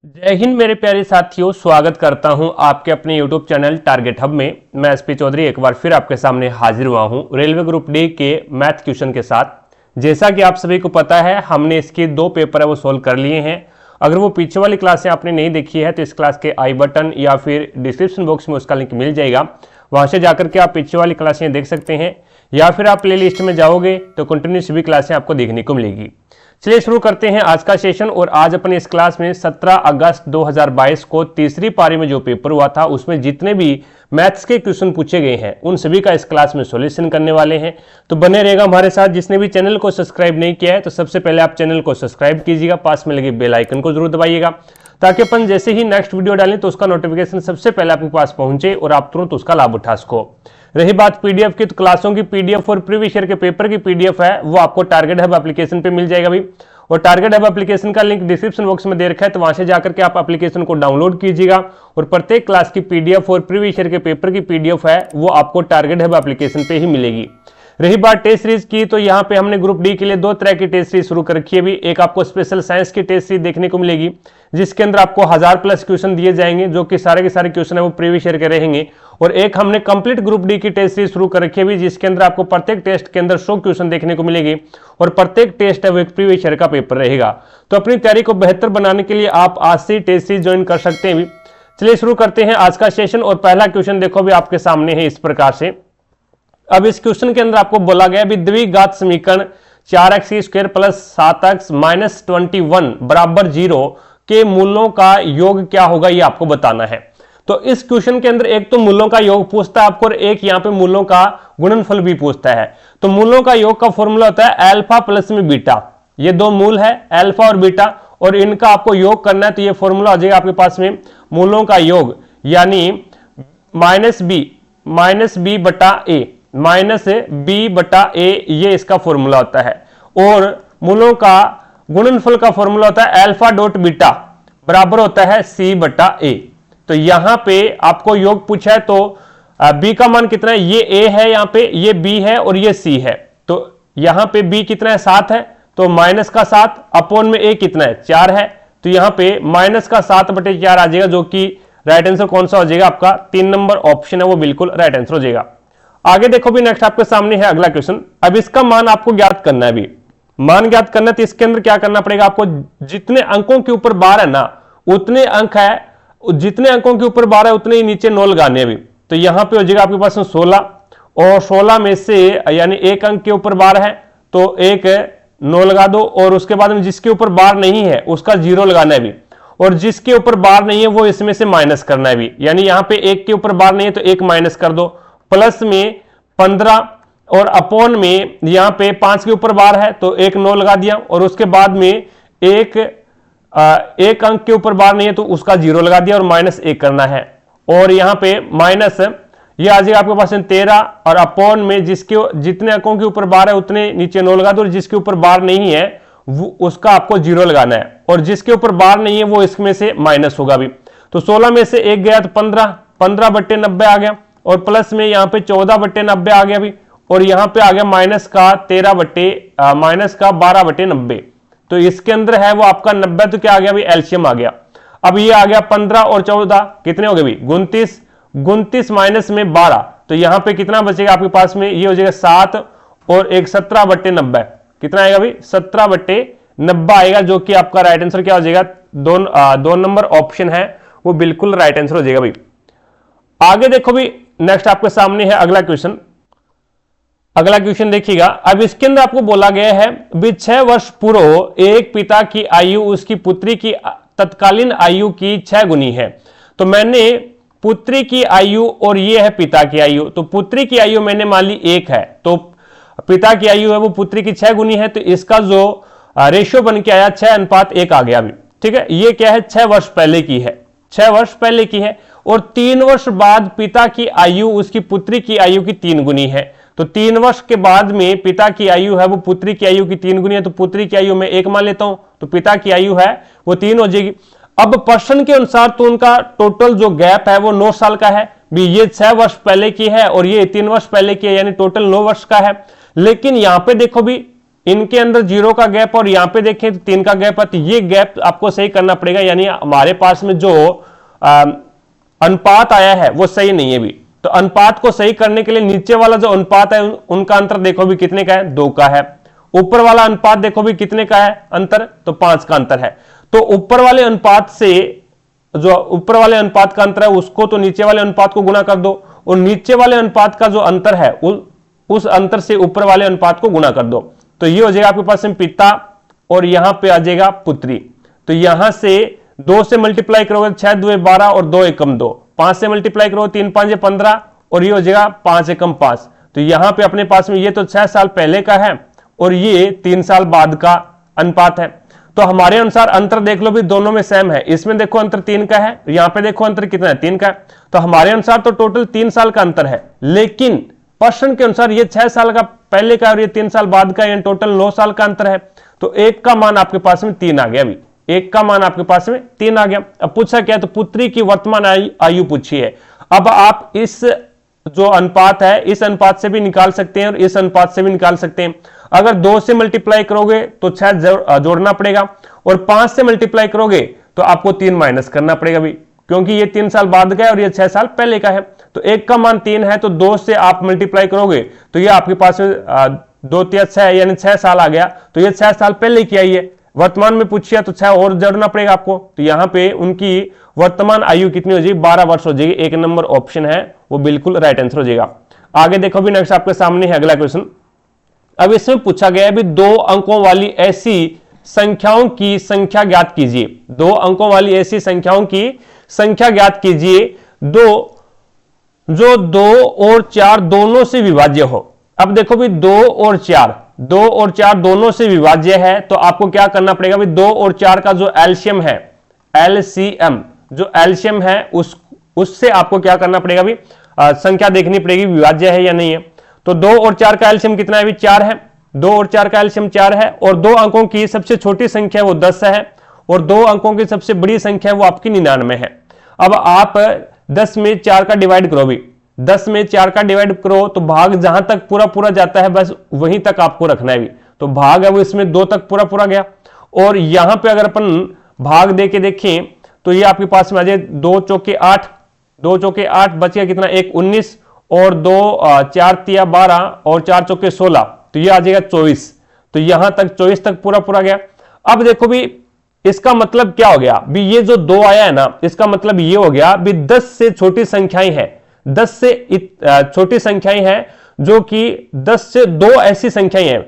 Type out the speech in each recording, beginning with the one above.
जय हिंद मेरे प्यारे साथियों, स्वागत करता हूं आपके अपने YouTube चैनल टारगेट हब में। मैं एसपी चौधरी एक बार फिर आपके सामने हाजिर हुआ हूं रेलवे ग्रुप डी के मैथ क्वेश्चन के साथ। जैसा कि आप सभी को पता है, हमने इसके 2 पेपर है वो सोल्व कर लिए हैं। अगर वो पीछे वाली क्लासें आपने नहीं देखी है तो इस क्लास के आई बटन या फिर डिस्क्रिप्शन बॉक्स में उसका लिंक मिल जाएगा, वहां से जाकर के आप पीछे वाली क्लासें देख सकते हैं, या फिर आप प्ले लिस्ट में जाओगे तो कंटिन्यू सभी क्लासें आपको देखने को मिलेगी। चलिए शुरू करते हैं आज का सेशन। और आज अपने इस क्लास में 17 अगस्त 2022 को तीसरी पारी में जो पेपर हुआ था उसमें जितने भी मैथ्स के क्वेश्चन पूछे गए हैं उन सभी का इस क्लास में सॉल्यूशन करने वाले हैं, तो बने रहेगा हमारे साथ। जिसने भी चैनल को सब्सक्राइब नहीं किया है तो सबसे पहले आप चैनल को सब्सक्राइब कीजिएगा, पास में लगे बेल आइकन को जरूर दबाइएगा ताकि अपन जैसे ही नेक्स्ट वीडियो डालें तो उसका नोटिफिकेशन सबसे पहले आपके पास पहुंचे और आप तुरंत उसका लाभ उठा सको। रही बात पीडीएफ की, तो क्लासों की पीडीएफ और प्रीवियस ईयर के पेपर की पीडीएफ है वो आपको टारगेट हब एप्लीकेशन पे मिल जाएगा भाई। और टारगेट हब एप्लीकेशन का लिंक डिस्क्रिप्शन बॉक्स में दे रखा है, तो वहां से जाकर के आप एप्लीकेशन को डाउनलोड कीजिएगा और प्रत्येक क्लास की पीडीएफ और प्रीवियस ईयर के पेपर की पीडीएफ है वो आपको टारगेट हब एप्लीकेशन पे ही मिलेगी। रही बात टेस्ट सीरीज की, तो यहाँ पे हमने ग्रुप डी के लिए 2 तरह की टेस्ट सीरीज शुरू कर रखी है। भी एक आपको स्पेशल साइंस की टेस्ट सीरीज देखने को मिलेगी जिसके अंदर आपको 1000+ क्वेश्चन दिए जाएंगे, जो कि सारे के सारे क्वेश्चन है वो प्रीवियस ईयर के रहेंगे। और एक हमने कंप्लीट ग्रुप डी की टेस्ट सीरीज शुरू कर रखी है जिसके अंदर आपको प्रत्येक टेस्ट के अंदर 100 क्वेश्चन देखने को मिलेगी और प्रत्येक टेस्ट है वो एक प्रीवियस ईयर का पेपर रहेगा। तो अपनी तैयारी को बेहतर बनाने के लिए आप आज से टेस्ट सीरीज ज्वाइन कर सकते हैं भी। चलिए शुरू करते हैं आज का सेशन। और पहला क्वेश्चन देखो भी आपके सामने है इस प्रकार से। अब इस क्वेश्चन के अंदर आपको बोला गया भी द्विघात समीकरण 4x² + 7x - 21 = 0 के मूलों का योग क्या होगा, ये आपको बताना है। तो इस क्वेश्चन के अंदर एक तो मूलों का योग पूछता है आपको और एक यहां पे मूलों का गुणनफल भी पूछता है। तो मूलों का योग का फॉर्मूला होता है अल्फा प्लस में बीटा। ये 2 मूल है अल्फा और बीटा, और इनका आपको योग करना है। तो ये फॉर्मूला आ जाएगा आपके पास में मूलों का योग यानी -b/a, ये इसका फॉर्मूला होता है। और मूलों का गुणनफल का फॉर्मूला होता है अल्फा.बीटा बराबर होता है c/a। तो यहां पे आपको योग पूछा है तो b का मान कितना है, ये a है, यहां पे ये b है और ये c है। तो यहां पे b कितना है 7 है, तो -7 अपॉन में a कितना है 4 है। तो यहां पे -7/4 आ जाएगा, जो कि राइट आंसर कौन सा हो जाएगा आपका 3 नंबर ऑप्शन है वो बिल्कुल राइट आंसर हो जाएगा। आगे देखो भी नेक्स्ट आपके सामने है अगला क्वेश्चन। अब इसका मान आपको ज्ञात करना है भी, मान ज्ञात करना है। तो इसके अंदर क्या करना पड़ेगा आपको, जितने अंकों के ऊपर बार है ना उतने अंक है, जितने अंकों के ऊपर बार है उतने ही नीचे 9 लगाने भी। तो यहां पे हो जाएगा आपके पास 16, और 16 में से यानी एक अंक के ऊपर बार है तो एक 9 लगा दो, और उसके बाद में जिसके ऊपर बार नहीं है उसका 0 लगाना है भी, और जिसके ऊपर बार नहीं है वो इसमें से माइनस करना है भी। यानी यहां पे एक के ऊपर बार नहीं है तो एक माइनस कर दो, प्लस में 15 और अपॉन में यहां पे 5 के ऊपर बार है तो एक 9 लगा दिया, और उसके बाद में एक अंक के ऊपर बार नहीं है तो उसका 0 लगा दिया और -1 करना है। और यहां पे माइनस ये आ जाएगा आपके पास 13, और अपॉन में जितने अंकों के ऊपर बार है उतने नीचे 9 लगा दो, और जिसके ऊपर बार नहीं है वो उसका आपको 0 लगाना है, और जिसके ऊपर बार नहीं है वो इसमें से माइनस होगा भी। तो 16 में से एक गया तो 15/90 आ गया, और प्लस में यहां पे 14/90 आ गया भी, और यहां पे आ गया माइनस का 12/90। तो इसके अंदर है वो आपका 90, तो क्या आ गया भी एलसीएम आ गया। अब ये आ गया 15 और 14 कितने हो गए भी 29 माइनस में 12, तो यहां पे कितना बचेगा आपके पास में, ये हो जाएगा 7 और एक 17/90, कितना आएगा भी 17/90 आएगा, जो कि आपका राइट आंसर क्या हो जाएगा 2 नंबर ऑप्शन है वो बिल्कुल राइट आंसर हो जाएगा भाई। आगे देखो भी नेक्स्ट आपके सामने है अगला क्वेश्चन। अगला क्वेश्चन देखिएगा। अब इसके अंदर आपको बोला गया है भी 6 वर्ष पूर्व एक पिता की आयु उसकी पुत्री की तत्कालीन आयु की 6 गुनी है। तो मैंने पुत्री की आयु और ये है पिता की आयु, तो पुत्री की आयु मैंने मान ली 1 है, तो पिता की आयु है वो पुत्री की 6 गुनी है। तो इसका जो रेशियो बन के आया 6:1 आ गया अभी, ठीक है। ये क्या है 6 वर्ष पहले की है, 6 वर्ष पहले की है, और 3 वर्ष बाद पिता की आयु उसकी पुत्री की आयु की 3 गुनी है। तो 3 वर्ष के बाद में पिता की आयु है वो पुत्री की आयु की 3 गुनी है, तो पुत्री की आयु में 1 मान लेता हूं, तो पिता की आयु है वो 3 हो जाएगी। अब प्रश्न के अनुसार तो उनका टोटल जो गैप है वो 9 साल का है भी, ये 6 वर्ष पहले की है और ये 3 वर्ष पहले की है, यानी टोटल 9 वर्ष का है। लेकिन यहां पे देखो भी इनके अंदर 0 का गैप और यहां पे देखें तो 3 का गैप है, तो ये गैप आपको सही करना पड़ेगा। यानी हमारे पास में जो अनुपात आया है वो सही नहीं है भी, तो अनुपात को सही करने के लिए नीचे वाला जो अनुपात है उनका अंतर देखो भी कितने का है, 2 का है। ऊपर वाला अनुपात देखो भी कितने का है अंतर, तो 5 का अंतर है। तो ऊपर वाले अनुपात से जो ऊपर वाले अनुपात का अंतर है उसको तो नीचे वाले अनुपात को गुणा कर दो, और नीचे वाले अनुपात का जो अंतर है उस अंतर से ऊपर वाले अनुपात को गुणा कर दो, तो ये हो जाएगा आपके पास में पिता और यहां पे आ जाएगा पुत्री। तो यहां से 2 से मल्टीप्लाई करोगे 6 2 12 और 2 एकम 2, 5 से मल्टीप्लाई करोगे 3 5 15 और ये हो जाएगा 5 एकम 5। तो यहां पे अपने पास में ये तो 6 साल पहले का है और ये 3 साल बाद का अनुपात है। तो हमारे अनुसार अंतर देख लो भी दोनों में सेम है, इसमें देखो अंतर 3 का है, यहां पे देखो अंतर कितना है 3 का है। तो हमारे अनुसार तो टोटल 3 साल का अंतर है, लेकिन प्रश्न के अनुसार ये 6 साल का पहले का और ये 3 साल बाद का, यानी टोटल 9 साल का अंतर है। तो 1 का मान आपके पास में 3 आ गया, अभी 1 का मान आपके पास में 3 आ गया। अब पूछा क्या है, तो पुत्री की वर्तमान आयु पूछी है। अब आप इस जो अनुपात है इस अनुपात से भी निकाल सकते हैं और इस अनुपात से भी निकाल सकते हैं। अगर 2 से मल्टीप्लाई करोगे तो 6 जोड़ना पड़ेगा, और 5 से मल्टीप्लाई करोगे तो आपको 3 माइनस करना पड़ेगा भी, क्योंकि ये 3 साल बाद का है और ये 6 साल पहले का है। तो 1 का मान 3 है, तो 2 से आप मल्टीप्लाई करोगे तो ये आपके पास 2 3 6 यानी 6 साल आ गया। तो ये 6 साल पहले की आई है, वर्तमान में पूछिए तो 6 और जोड़ना पड़ेगा आपको। तो यहां पे उनकी वर्तमान आयु कितनी हो जाएगी, 12 वर्ष हो जाएगी। 1 नंबर ऑप्शन है वो बिल्कुल राइट आंसर हो जाएगा। आगे देखो भी नेक्स्ट आपके सामने है अगला क्वेश्चन। अब इसमें पूछा गया है भी 2 अंकों वाली ऐसी संख्याओं की संख्या ज्ञात कीजिए। 2 अंकों वाली ऐसी संख्याओं की संख्या ज्ञात कीजिए जो 2 और 4 दोनों से विभाज्य हो। अब देखो भी 2 और 4 दोनों से विभाज्य है, तो आपको क्या करना पड़ेगा भी 2 और 4 का जो एलसीएम है, एलसीएम जो एलसीएम है उससे आपको क्या करना पड़ेगा भी संख्या देखनी पड़ेगी विभाज्य है या नहीं है। तो 2 और 4 का एलसीएम कितना है भी 4 है, 2 और 4 का एलसीएम 4 है, और 2 अंकों की सबसे छोटी संख्या वो 10 है, और 2 अंकों की सबसे बड़ी संख्या वो आपकी 99 है। अब आप 10 में 4 का डिवाइड करो भी, 10 में 4 का डिवाइड करो तो भाग जहां तक पूरा पूरा जाता है बस वहीं तक आपको रखना है भी। तो भाग है वो इसमें 2 तक पूरा पूरा गया, और यहां पे अगर अपन भाग दे के देखें तो ये आपके पास में आ जाए 2 चौके 8, 2 चौके 8 बच गया कितना 1 19, और 2 4 तिया 12 और 4 चौके 16, तो ये आ जाएगा 24। तो यहां तक 24 तक पूरा पूरा गया। अब देखो भी इसका मतलब क्या हो गया भी, ये जो 2 आया है ना इसका मतलब ये हो गया भी 10 से छोटी संख्याएं हैं, 10 से छोटी संख्याएं हैं, जो कि 10 से 2 ऐसी संख्याएं हैं,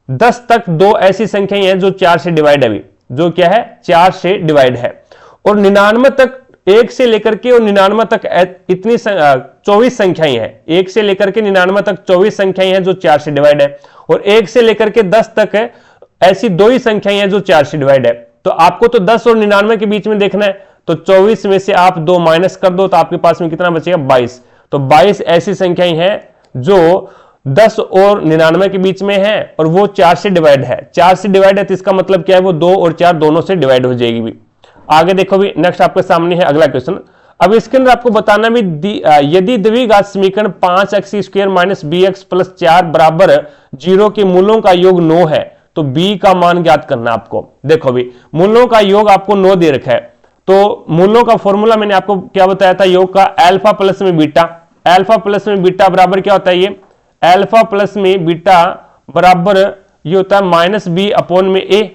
10 तक 2 ऐसी संख्याएं हैं जो 4 से डिवाइड है भी, जो क्या है 4 से डिवाइड है। और 99 तक 1 से लेकर के और 99 तक इतनी 24 संख्याएं हैं, 1 से लेकर के 99 तक 24 संख्याएं हैं जो 4 से डिवाइड है, और 1 से लेकर के 10 तक है ऐसी 2 ही संख्याएं हैं जो 4 से डिवाइड है। तो आपको तो 10 और 99 के बीच में देखना है, तो 24 में से आप 2 माइनस कर दो तो आपके पास में कितना बचेगा 22। तो 22 ऐसी संख्याएं हैं जो 10 और 99 के बीच में है और वो 4 से डिवाइड है। 4 से डिवाइड है तो इसका मतलब क्या है, वो 2 और 4 दोनों से डिवाइड हो जाएगी भी। आगे देखो भी नेक्स्ट आपके सामने है अगला क्वेश्चन। अब इसके अंदर आपको बताना भी यदि द्विघात समीकरण 5x² - bx + 4 बराबर 0 के मूलों का योग 9 है तो b का मान ज्ञात करना आपको। देखो भी मूलों का योग आपको 9 दे रखा है, तो मूलों का फॉर्मूला मैंने आपको क्या बताया था, योग का अल्फा प्लस में बीटा, अल्फा प्लस में बीटा बराबर क्या होता है, ये अल्फा प्लस में बीटा बराबर ये होता है माइनस बी अपॉन में ए,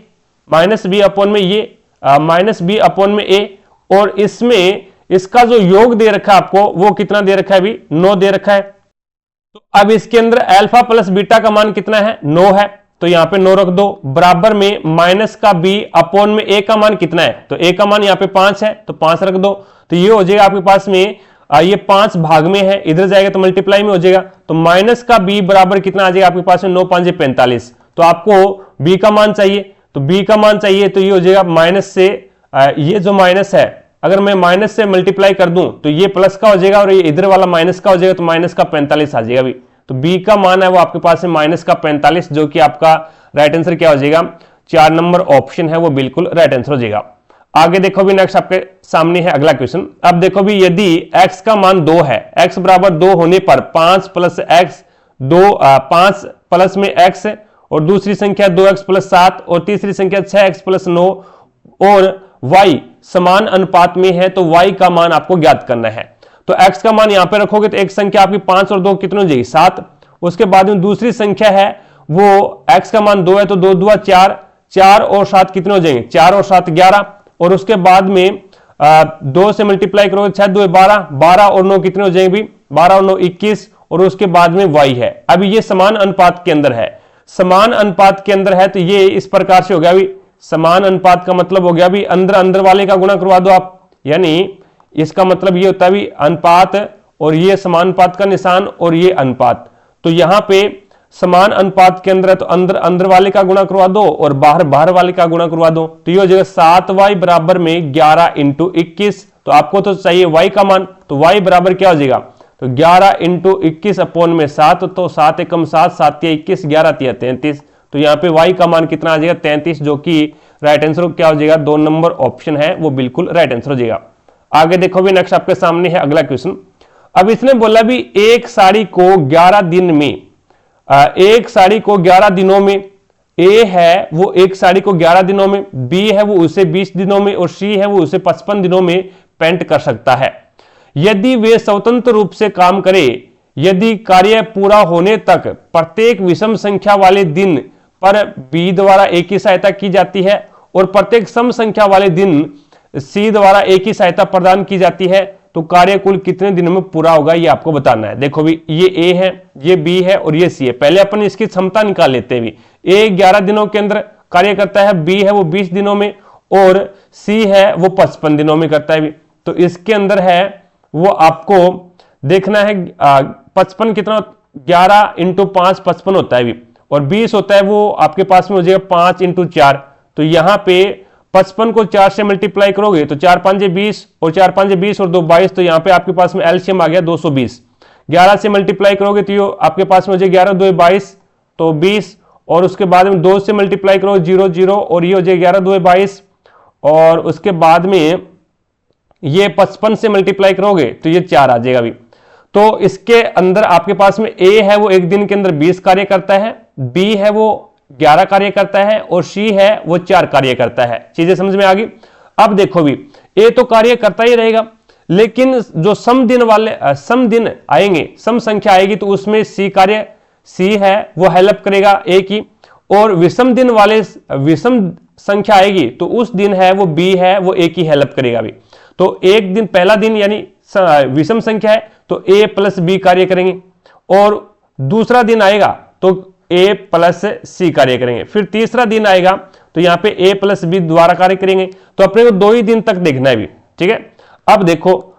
माइनस बी अपॉन में ये माइनस बी अपॉन में ए, और इसमें इसका जो योग दे रखा है आपको वो कितना दे रखा है अभी 9 दे रखा है। तो अब इसके अंदर अल्फा प्लस बीटा का मान कितना है 9 है, तो यहां पे 9 रख दो, बराबर में माइनस का बी अपॉन में ए का मान कितना है, तो ए का मान यहां पे 5 है तो 5 रख दो। तो ये हो जाएगा आपके पास में ये 5 भाग में है, इधर जाएगा तो मल्टीप्लाई में हो जाएगा, तो माइनस का बी बराबर कितना आ जाएगा आपके पास में 9 5 45। तो आपको बी का मान चाहिए, तो बी का मान चाहिए तो ये हो जाएगा माइनस से ये जो माइनस है अगर मैं माइनस से मल्टीप्लाई कर दूं तो ये प्लस का हो जाएगा और ये इधर वाला माइनस का हो जाएगा, तो माइनस का 45 आ जाएगा अभी। तो बी का मान है वो आपके पास है माइनस का 45, जो कि आपका राइट आंसर क्या हो जाएगा 4 नंबर ऑप्शन है वो बिल्कुल राइट आंसर हो जाएगा। आगे देखो भी नेक्स्ट आपके सामने है अगला क्वेश्चन। अब देखो भी यदि x का मान 2 है, x बराबर 2 होने पर 5 प्लस में x और दूसरी संख्या 2x प्लस 7 और तीसरी संख्या 6x प्लस 9 और y समान अनुपात में है तो y का मान आपको ज्ञात करना है। तो x का मान यहां पे रखोगे तो एक संख्या आपकी 5 और 2 कितनी हो जाएगी 7। उसके बाद में दूसरी संख्या है वो x का मान 2 है तो 2 दूना 4, 4 और 7 कितने हो जाएंगे 4 और 7 11 और उसके बाद में 2 से मल्टीप्लाई करोगे 6 2 12, 12 और 9 कितने हो जाएंगे 12 और 9 21 और उसके बाद में y है। अभी ये समान अनुपात के अंदर है, समान अनुपात के अंदर है तो ये इस प्रकार से हो गया। अभी समान अनुपात का मतलब हो गया अभी अंदर अंदर वाले का गुणा करवा दो आप, यानी इसका मतलब ये होता है भी अनुपात और ये समानुपात का निशान और ये अनुपात। तो यहां पे समान अनुपात के अंदर है तो अंदर अंदर वाले का गुणा करवा दो और बाहर बाहर वाले का गुणा करवा दो। तो ये हो जाएगा 7y बराबर में 11 इंटू 21। तो आपको तो चाहिए y का मान, तो y बराबर क्या हो जाएगा तो 11 इंटू 21 अपॉन में 7, तो 7 एकम 7, 7 या 21, 11 तिया 33। तो यहाँ पे y का मान कितना आ जाएगा 33, जो कि राइट आंसर क्या हो जाएगा 2 नंबर ऑप्शन है वो बिल्कुल राइट आंसर हो जाएगा। आगे देखो भी नेक्स्ट आपके सामने है अगला क्वेश्चन। अब इसने बोला भी एक साड़ी को 11 दिन में, एक साड़ी को 11 दिनों में, ए है वो एक साड़ी को 11 दिनों में, बी है वो उसे 20 दिनों में और सी है वो उसे 55 दिनों में पेंट कर सकता है। यदि वे स्वतंत्र रूप से काम करे, यदि कार्य पूरा होने तक प्रत्येक विषम संख्या वाले दिन पर बी द्वारा ए की सहायता की जाती है और प्रत्येक सम संख्या वाले दिन सी द्वारा ए की सहायता प्रदान की जाती है, तो कार्य कुल कितने दिनों में पूरा होगा ये आपको बताना है। देखो भी ये ए है, ये बी है और ये सी है। पहले अपन इसकी क्षमता निकाल लेते हैं। ए 11 दिनों के अंदर कार्य करता है, बी है वो 20 दिनों में और सी है वो 55 दिनों में करता है। तो इसके अंदर है वो आपको देखना है 55 कितना 11 इंटू 5 55 होता है और 20 होता है वो आपके पास में हो जाएगा 5 इंटू 4। तो यहां पे 55 को 4 से मल्टीप्लाई करोगे तो 4 5 20 और 4 5 20 और 2 22। तो यहाँ पे आपके पास में एलसीएम आ गया 220। 11 से मल्टीप्लाई करोगे तो ये आपके पास में हो जाएगा 11 2 22 तो 20 और उसके बाद में 2 से मल्टीप्लाई करो 0 0 और ये हो जाएगा 11 2 22 और उसके बाद में ये 55 से मल्टीप्लाई करोगे तो ये 4 आ जाएगा अभी। तो इसके अंदर आपके पास में ए है वो एक दिन के अंदर 20 कार्य करता है, बी है वो 11 कार्य करता है और सी है वो 4 कार्य करता है। चीजें समझ में आ गई। अब देखो भी ए तो कार्य करता ही रहेगा, लेकिन जो सम दिन आएंगे, सम संख्या आएगी तो उसमें सी है वो हेल्प करेगा ए की, और विषम दिन वाले विषम संख्या आएगी तो उस दिन है वो बी है वो ए की हेल्प करेगा भी। तो एक दिन पहला दिन यानी विषम संख्या है तो ए प्लस बी कार्य करेंगे और दूसरा दिन आएगा तो ए प्लस सी कार्य करेंगे। फिर तीसरा दिन आएगा तो यहां पे ए प्लस बी द्वारा कार्य करेंगे। तो अपने को 2 ही दिन तक देखना है भी, ठीक है। अब देखो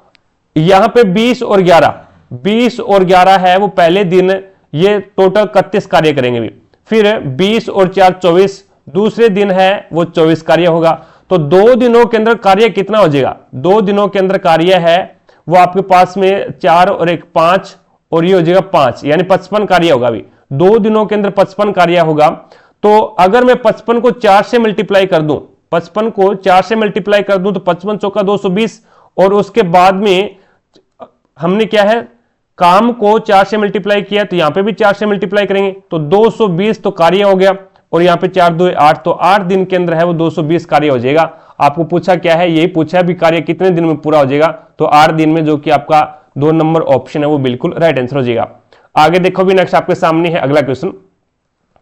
यहां पे 20 और 11 है वो पहले दिन, ये टोटल 31 कार्य करेंगे भी। फिर 20 और 4 24, दूसरे दिन है वो 24 कार्य होगा। तो 2 दिनों के अंदर कार्य कितना हो जाएगा 2 दिनों के अंदर कार्य है वो आपके पास में 4 और 1 5 और ये हो जाएगा 5 यानी 55 कार्य होगा भी। 2 दिनों के अंदर 55 कार्य होगा। तो अगर मैं 55 को 4 से मल्टीप्लाई कर दूं, 55 को 4 से मल्टीप्लाई कर दूं तो 55 चौका 220 और उसके बाद में हमने क्या है काम को 4 से मल्टीप्लाई किया तो यहां पे भी 4 से मल्टीप्लाई करेंगे तो 220 तो कार्य हो गया और यहां पे 4 2 8 तो 8 दिन के अंदर है वो 220 कार्य हो जाएगा। आपको पूछा क्या है यही पूछा है भी कार्य कितने दिन में पूरा हो जाएगा, तो 8 दिन में, जो कि आपका 2 नंबर ऑप्शन है वो बिल्कुल राइट आंसर हो जाएगा। आगे देखो भी नेक्स्ट आपके सामने है अगला क्वेश्चन।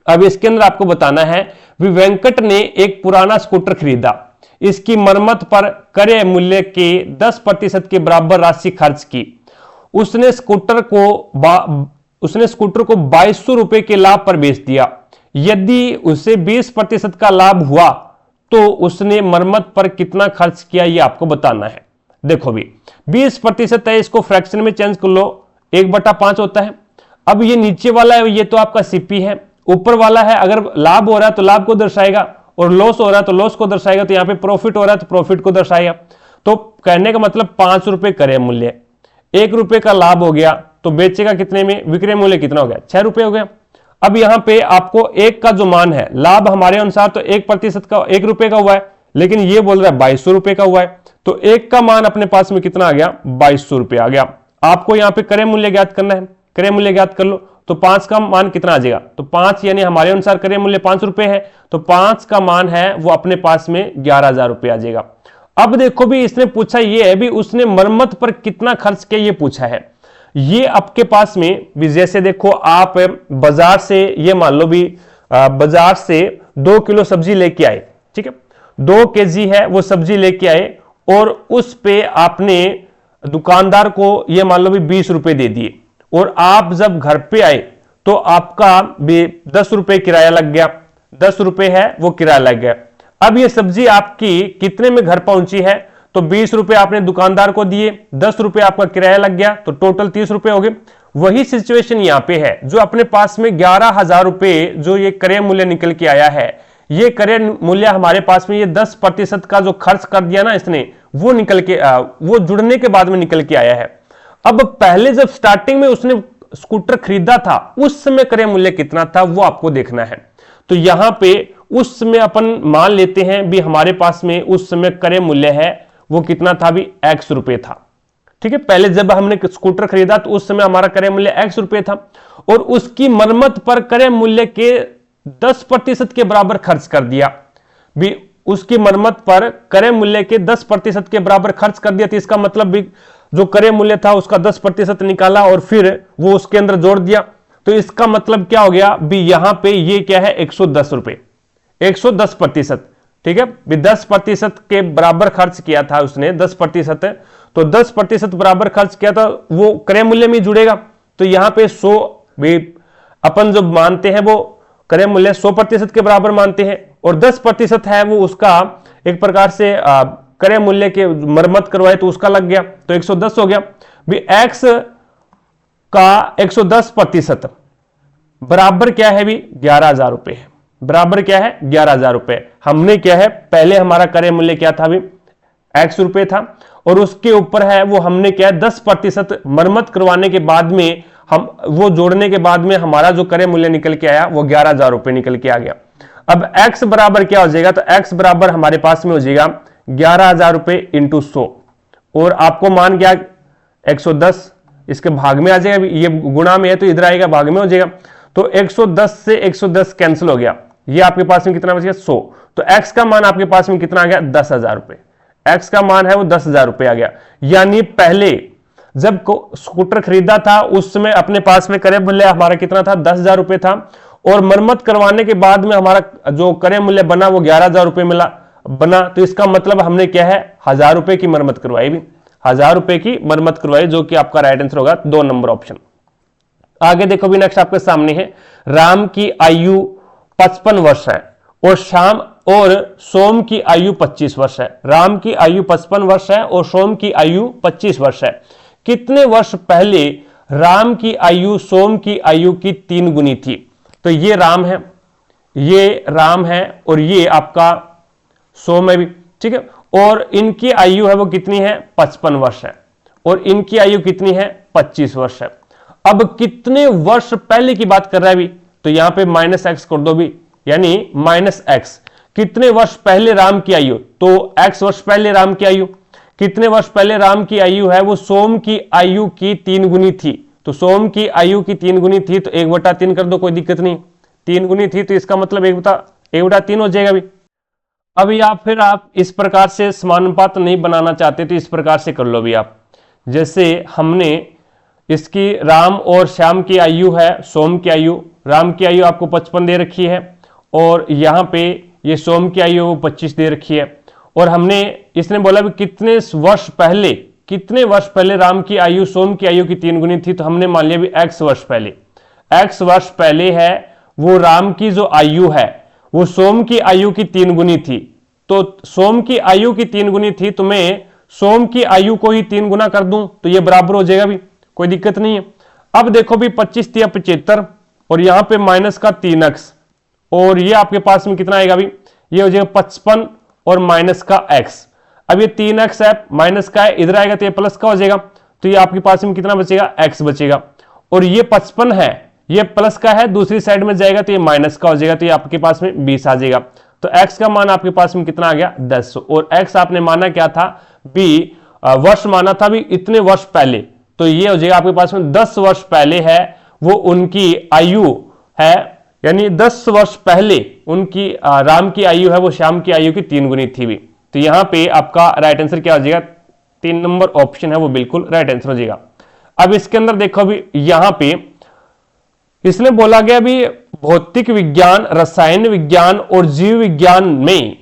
अब इसके अंदर आपको बताना है भी वेंकट ने एक पुराना स्कूटर खरीदा, इसकी मरम्मत पर क्रय मूल्य के 10% के बराबर राशि खर्च की। उसने स्कूटर को 2200 रुपए के लाभ पर बेच दिया। यदि उसे 20% का लाभ हुआ तो उसने मरम्मत पर कितना खर्च किया ये आपको बताना है। देखो भी 20% है, इसको फ्रैक्शन में चेंज कर लो, 1/5 होता है। अब ये नीचे वाला है ये तो आपका सीपी है, ऊपर वाला है अगर लाभ हो रहा है तो लाभ को दर्शाएगा और लॉस हो रहा है तो लॉस को दर्शाएगा। तो यहां पे प्रॉफिट हो रहा है तो प्रॉफिट को दर्शाएगा। तो कहने का मतलब 5 रुपए क्रय मूल्य, 1 रुपए का लाभ हो गया तो बेचेगा कितने में, विक्रय मूल्य कितना हो गया 6 रुपए हो गया। अब यहां पे आपको 1 का जो मान है लाभ हमारे अनुसार तो 1% का 1 रुपए का हुआ है, लेकिन ये बोल रहा है 2200 रुपए का हुआ है। तो 1 का मान अपने पास में कितना आ गया 2200 रुपए आ गया। आपको यहां पे क्रय मूल्य ज्ञात करना है, क्रय मूल्य ज्ञात कर लो। तो 5 का मान कितना आ जाएगा, तो 5 यानी हमारे अनुसार क्रय मूल्य 5 रुपए है, तो 5 का मान है वो अपने पास में 11,000 रुपए आ जाएगा। अब देखो भी इसने पूछा ये है भी उसने मरम्मत पर कितना खर्च किया ये पूछा है। ये आपके पास में भी जैसे देखो आप बाजार से ये मान लो भी बाजार से 2 किलो सब्जी लेके आए, ठीक है, 2 केजी है वो सब्जी लेके आए और उस पे आपने दुकानदार को ये मान लो भी 20 रुपए दे दिए और आप जब घर पे आए तो आपका भी 10 रुपए किराया लग गया, 10 रुपए है वो किराया लग गया। अब ये सब्जी आपकी कितने में घर पहुंची है, तो 20 रुपए आपने दुकानदार को दिए, 10 रुपए आपका किराया लग गया, तो टोटल 30 रुपए हो गए। वही सिचुएशन यहां पे है, जो अपने पास में 11,000 रुपए जो ये क्रय मूल्य निकल के आया है, ये क्रय मूल्य हमारे पास में ये 10% का जो खर्च कर दिया ना इसने, वो निकल के वो जुड़ने के बाद में निकल के आया है। अब पहले जब स्टार्टिंग में उसने स्कूटर खरीदा था उस समय क्रय मूल्य कितना था वो आपको देखना है। तो यहां पे उस समय अपन मान लेते हैं भी हमारे पास में उस समय क्रय मूल्य है वो कितना था भी X रुपए था, ठीक है। पहले जब हमने स्कूटर खरीदा तो उस समय हमारा क्रय मूल्य X रुपए था और उसकी मरम्मत पर क्रय मूल्य के 10% के बराबर खर्च कर दिया भी, उसकी मरम्मत पर क्रय मूल्य के 10% के बराबर खर्च कर दिया। तो इसका मतलब भी जो क्रय मूल्य था उसका 10% निकाला और फिर वो उसके अंदर जोड़ दिया। तो इसका मतलब क्या हो गया भी यहां पे ये क्या है 110 रुपए, 110%, ठीक है। 10% के बराबर खर्च किया था उसने, 10%, तो 10% बराबर खर्च किया था वो क्रय मूल्य में जुड़ेगा। तो यहां पे 100 भी अपन जो मानते हैं वो क्रय मूल्य 100% के बराबर मानते हैं और 10% है वो उसका एक प्रकार से क्रय मूल्य के मरम्मत करवाए तो उसका लग गया, तो 110 हो गया भी। X का 110% बराबर क्या है भी 11,000 रुपए है, बराबर क्या है 11,000 रुपए। हमने क्या है पहले हमारा क्रय मूल्य क्या था भी X रुपए था और उसके ऊपर है वो हमने क्या 10% मरम्मत करवाने के बाद में हम वो जोड़ने के बाद में हमारा जो क्रय मूल्य निकल के आया वो 11,000 रुपए निकल के आ गया। अब X बराबर क्या हो जाएगा, तो X बराबर हमारे पास में हो जाएगा 11,000 रुपए इंटू 100 और आपको मान क्या 110 इसके भाग में आ जाएगा, ये गुणा में है तो इधर आएगा भाग में हो जाएगा। तो 110 से 110 कैंसिल हो गया, ये आपके पास में कितना बच गया 100। तो X का मान आपके पास में कितना आ गया 10,000 रुपए, X का मान है वो 10,000 रुपए आ गया। यानी पहले जब स्कूटर खरीदा था उस समय अपने पास में क्रय मूल्य हमारा कितना था 10,000 रुपए था और मरम्मत करवाने के बाद में हमारा जो क्रय मूल्य बना वो 11,000 रुपए मिला बना। तो इसका मतलब हमने क्या है 1,000 रुपए की मरम्मत करवाई भी, 1,000 रुपए की मरम्मत करवाई, जो कि आपका राइट आंसर होगा 2 नंबर ऑप्शन। आगे देखो भी नेक्स्ट आपके सामने है, राम की आयु 55 वर्ष है और शाम और सोम की आयु 25 वर्ष है। राम की आयु 55 वर्ष है और सोम की आयु 25 वर्ष है। कितने वर्ष पहले राम की आयु सोम की आयु की 3 गुनी थी। तो ये राम है, ये राम है और ये आपका सोम है भी, ठीक है। और इनकी आयु है वो कितनी है 55 वर्ष है और इनकी आयु कितनी है 25 वर्ष है। अब कितने वर्ष पहले की बात कर रहा है भी, तो यहां पे -x कर दो भी, यानी -x कितने वर्ष पहले राम की आयु, तो x वर्ष पहले राम की आयु, कितने वर्ष पहले राम की आयु है वो सोम की आयु की 3 गुनी थी। तो सोम की आयु की 3 गुनी थी तो 1/3 कर दो, कोई दिक्कत नहीं, 3 गुनी थी तो इसका मतलब 1/3 हो जाएगा भी। अब या फिर आप इस प्रकार से समानुपात नहीं बनाना चाहते तो इस प्रकार से कर लो भी आप, जैसे हमने इसकी राम और श्याम की आयु है, सोम की आयु, राम की आयु आपको 55 दे रखी है और यहां पे ये सोम की आयु 25 दे रखी है और हमने इसने बोला भी कितने वर्ष पहले राम की आयु सोम की आयु की 3 गुनी थी। तो हमने मान लिया भी x वर्ष पहले है वो राम की जो आयु है वो सोम की आयु की 3 गुनी थी। तो सोम की आयु की 3 गुनी थी तो मैं सोम की आयु को ही 3 गुना कर दूं तो ये बराबर हो जाएगा भी, कोई दिक्कत नहीं है। अब देखो भी 25 या 75 और यहां पे माइनस का 3x और ये आपके पास में कितना आएगा भी, ये हो जाएगा 55 और माइनस का x। अब ये 3x है माइनस का है, इधर आएगा तो ये प्लस का हो जाएगा, तो ये आपके पास में कितना बचेगा x बचेगा। और ये 55 है, ये प्लस का है, दूसरी साइड में जाएगा तो ये माइनस का हो जाएगा, तो ये आपके पास में 20 आ जाएगा। तो x का मान आपके पास में कितना आ गया 10 और x आपने माना क्या था b वर्ष माना था भी इतने वर्ष पहले, तो ये हो जाएगा आपके पास में 10 वर्ष पहले है वो उनकी आयु है, यानी 10 वर्ष पहले उनकी राम की आयु है वो श्याम की आयु की 3 गुनी थी भी। तो यहां पे आपका राइट आंसर क्या हो जाएगा, 3 नंबर ऑप्शन है वो बिल्कुल राइट आंसर हो जाएगा। अब इसके अंदर देखो अभी यहां पे इसने बोला गया भी भौतिक विज्ञान, रसायन विज्ञान और जीव विज्ञान में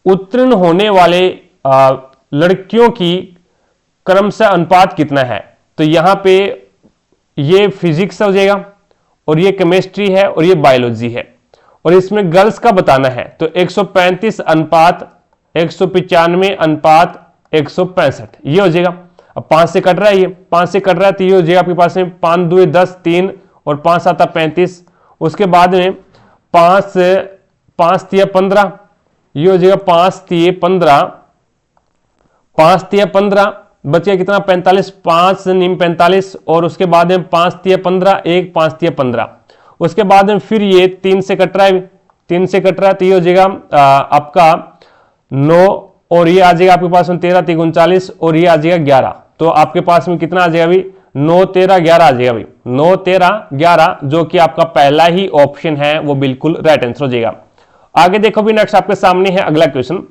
उत्तीर्ण होने वाले लड़कियों की क्रमशः अनुपात कितना है। तो यहां पे ये फिजिक्स हो जाएगा और ये केमिस्ट्री है और ये बायोलॉजी है, और इसमें गर्ल्स का बताना है। तो 135 अनुपात 195 अनुपात 165 ये हो जाएगा। अब 5 से कट रहा है, ये 5 से कट रहा है तो ये हो जाएगा आपके पास में 5 2 10 3 और 5 7 35। उसके बाद में 5 3 15 ये हो जाएगा 5 3 15 5 3 15 बच गया कितना 45, 5 9 45 और उसके बाद में 5 3 15 1 5 3 15। उसके बाद में फिर ये 3 से कट रहा है, 3 से कट रहा है तो ये हो जाएगा आपका 9 और ये आ जाएगा आपके पास में 13 3 39 और ये आ जाएगा 11। तो आपके पास में कितना आ जाएगा अभी 9 13 11 आ जाएगा भाई, 9 13 11 जो कि आपका पहला ही ऑप्शन है वो बिल्कुल राइट आंसर हो जाएगा। आगे देखो भी नेक्स्ट आपके सामने है अगला क्वेश्चन।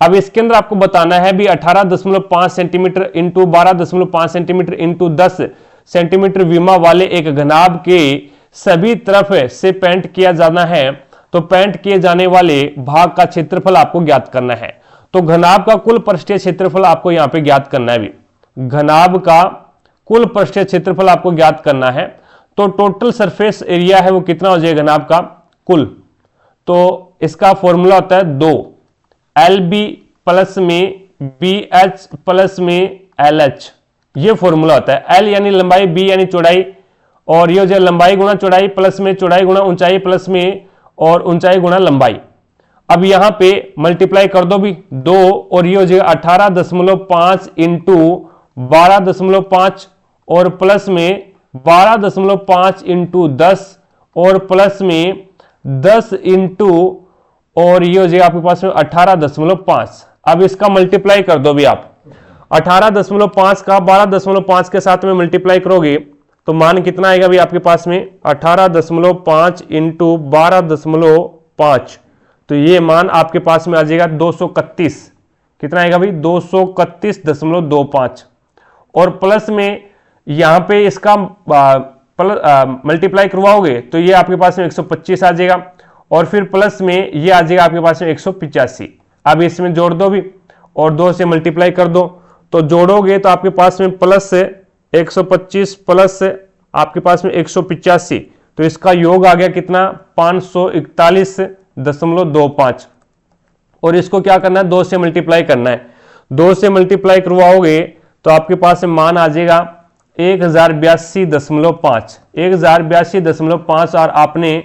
अब इसके अंदर आपको बताना है भी 18.5 centimetre into 12.5 centimetre into 10 centimetre विमा वाले एक घनाभ के सभी तरफ से पेंट किया जाना है, तो पेंट किए जाने वाले भाग का क्षेत्रफल आपको ज्ञात करना है। तो घनाभ का कुल पृष्ठीय क्षेत्रफल आपको यहां पे ज्ञात करना है भी, घनाभ का कुल पृष्ठीय क्षेत्रफल आपको ज्ञात करना है। तो टोटल सरफेस एरिया है वो कितना हो जाएगा घनाभ का कुल, तो इसका फॉर्मूला होता है 2 LB प्लस में BH प्लस में LH, ये फॉर्मूला होता है। L यानी लंबाई, B यानी चौड़ाई, और ये हो जाए लंबाई गुणा चौड़ाई प्लस में चौड़ाई गुणा ऊंचाई प्लस में और ऊंचाई गुणा लंबाई। अब यहां पे मल्टीप्लाई कर दो भी 2 और ये हो जाएगा 18.5 इंटू 12.5 और प्लस में 12.5 इंटू 10 और प्लस में 10 इंटू और ये हो जाएगा आपके पास में 18.5। अब इसका मल्टीप्लाई कर दो भी आप 18.5 का 12.5 के साथ में मल्टीप्लाई करोगे तो मान कितना आएगा भी आपके पास में 18.5 इंटू 12.5, तो ये मान आपके पास में आ जाएगा 231। कितना आएगा भाई 231.25 और प्लस में यहां पे इसका मल्टीप्लाई करवाओगे तो ये आपके पास में 125 आ जाएगा और फिर प्लस में ये आ जाएगा आपके पास में 185। अब इसमें जोड़ दो भी और 2 से मल्टीप्लाई कर दो, तो जोड़ोगे तो आपके पास में प्लस 125 प्लस आपके पास में 185, तो इसका योग आ गया कितना 541.25 और इसको क्या करना है 2 से मल्टीप्लाई करना है। 2 से मल्टीप्लाई करवाओगे तो आपके पास में मान आ जाएगा 1082.5 1082.5 और आपने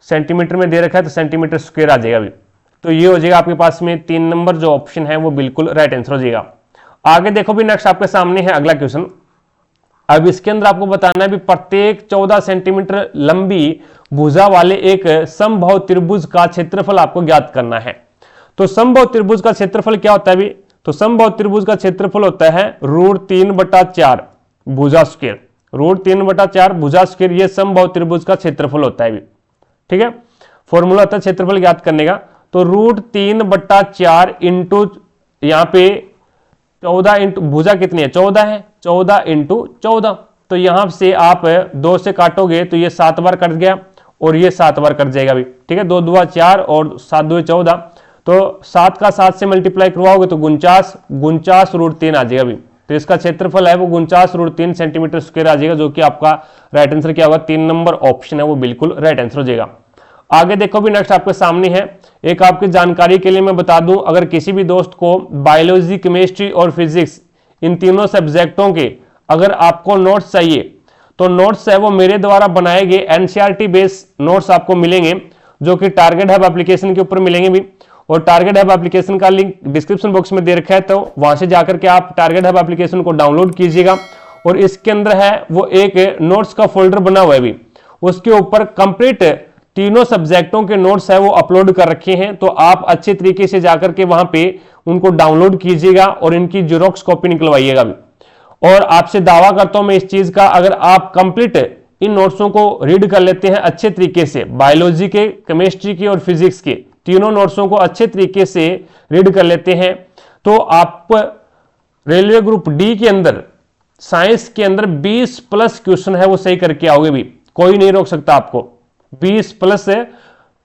सेंटीमीटर में दे रखा है तो सेंटीमीटर स्क्वायर आ जाएगा अभी। तो ये हो जाएगा आपके पास में 3 नंबर जो ऑप्शन है वो बिल्कुल राइट आंसर हो जाएगा। आगे देखो भी नेक्स्ट आपके सामने है अगला क्वेश्चन। अब इसके अंदर आपको बताना है भी प्रत्येक 14 सेंटीमीटर लंबी भुजा वाले एक समबाहु त्रिभुज का क्षेत्रफल आपको ज्ञात करना है। तो समबाहु त्रिभुज का क्षेत्रफल क्या होता है भी, तो समबाहु त्रिभुज का क्षेत्रफल होता है √3/4 भुजा स्क्वायर, √3/4 भुजा स्क्वायर, ये समबाहु त्रिभुज का क्षेत्रफल होता है भी। ठीक है, फॉर्मूला होता है क्षेत्रफल ज्ञात करने का। तो √3/4 इंटू यहां पे 14 इंटू भुजा कितनी है 14 है, 14 इंटू 14, तो यहां से आप 2 से काटोगे तो ये 7 बार कट गया और ये 7 बार कट जाएगा भी। ठीक है, 2 2 4 और 7 2 14, तो 7 का 7 से मल्टीप्लाई करवाओगे तो 49 √3 आ जाएगा भी। तो इसका क्षेत्रफल है वो 49 √3 सेंटीमीटर स्क्वायर आ जाएगा, जो कि आपका राइट आंसर क्या होगा 3 नंबर ऑप्शन है वो बिल्कुल राइट आंसर हो जाएगा। आगे देखो भी नेक्स्ट आपके सामने है, एक आपकी जानकारी के लिए मैं बता दूं, अगर किसी भी दोस्त को बायोलॉजी, केमिस्ट्री और फिजिक्स इन तीनों सब्जेक्टों के अगर आपको नोट्स चाहिए तो नोट्स है वो मेरे द्वारा बनाए गए एनसीईआरटी बेस्ड नोट्स आपको मिलेंगे, जो कि टारगेट हब एप्लीकेशन के ऊपर मिलेंगे भी। और टारगेट हब एप्लीकेशन का लिंक डिस्क्रिप्शन बॉक्स में दे रखा है, तो वहां से जाकर के आप टारगेट हब एप्लीकेशन को डाउनलोड कीजिएगा। और इसके अंदर है वो एक नोट्स का फोल्डर बना हुआ है भी, उसके ऊपर कंप्लीट तीनों सब्जेक्टों के नोट्स है वो अपलोड कर रखे हैं। तो आप अच्छे तरीके से जाकर के वहां पे उनको डाउनलोड कीजिएगा और इनकी जेरॉक्स कॉपी निकलवाइएगा भी। और आपसे दावा करता हूं मैं इस चीज का, अगर आप कंप्लीट इन नोट्सों को रीड कर लेते हैं अच्छे तरीके से, बायोलॉजी के, केमिस्ट्री के और फिजिक्स के तीनों नोट्सों को अच्छे तरीके से रीड कर लेते हैं, तो आप रेलवे ग्रुप डी के अंदर साइंस के अंदर 20 प्लस क्वेश्चन है वो सही करके आओगे भी, कोई नहीं रोक सकता आपको। 20 प्लस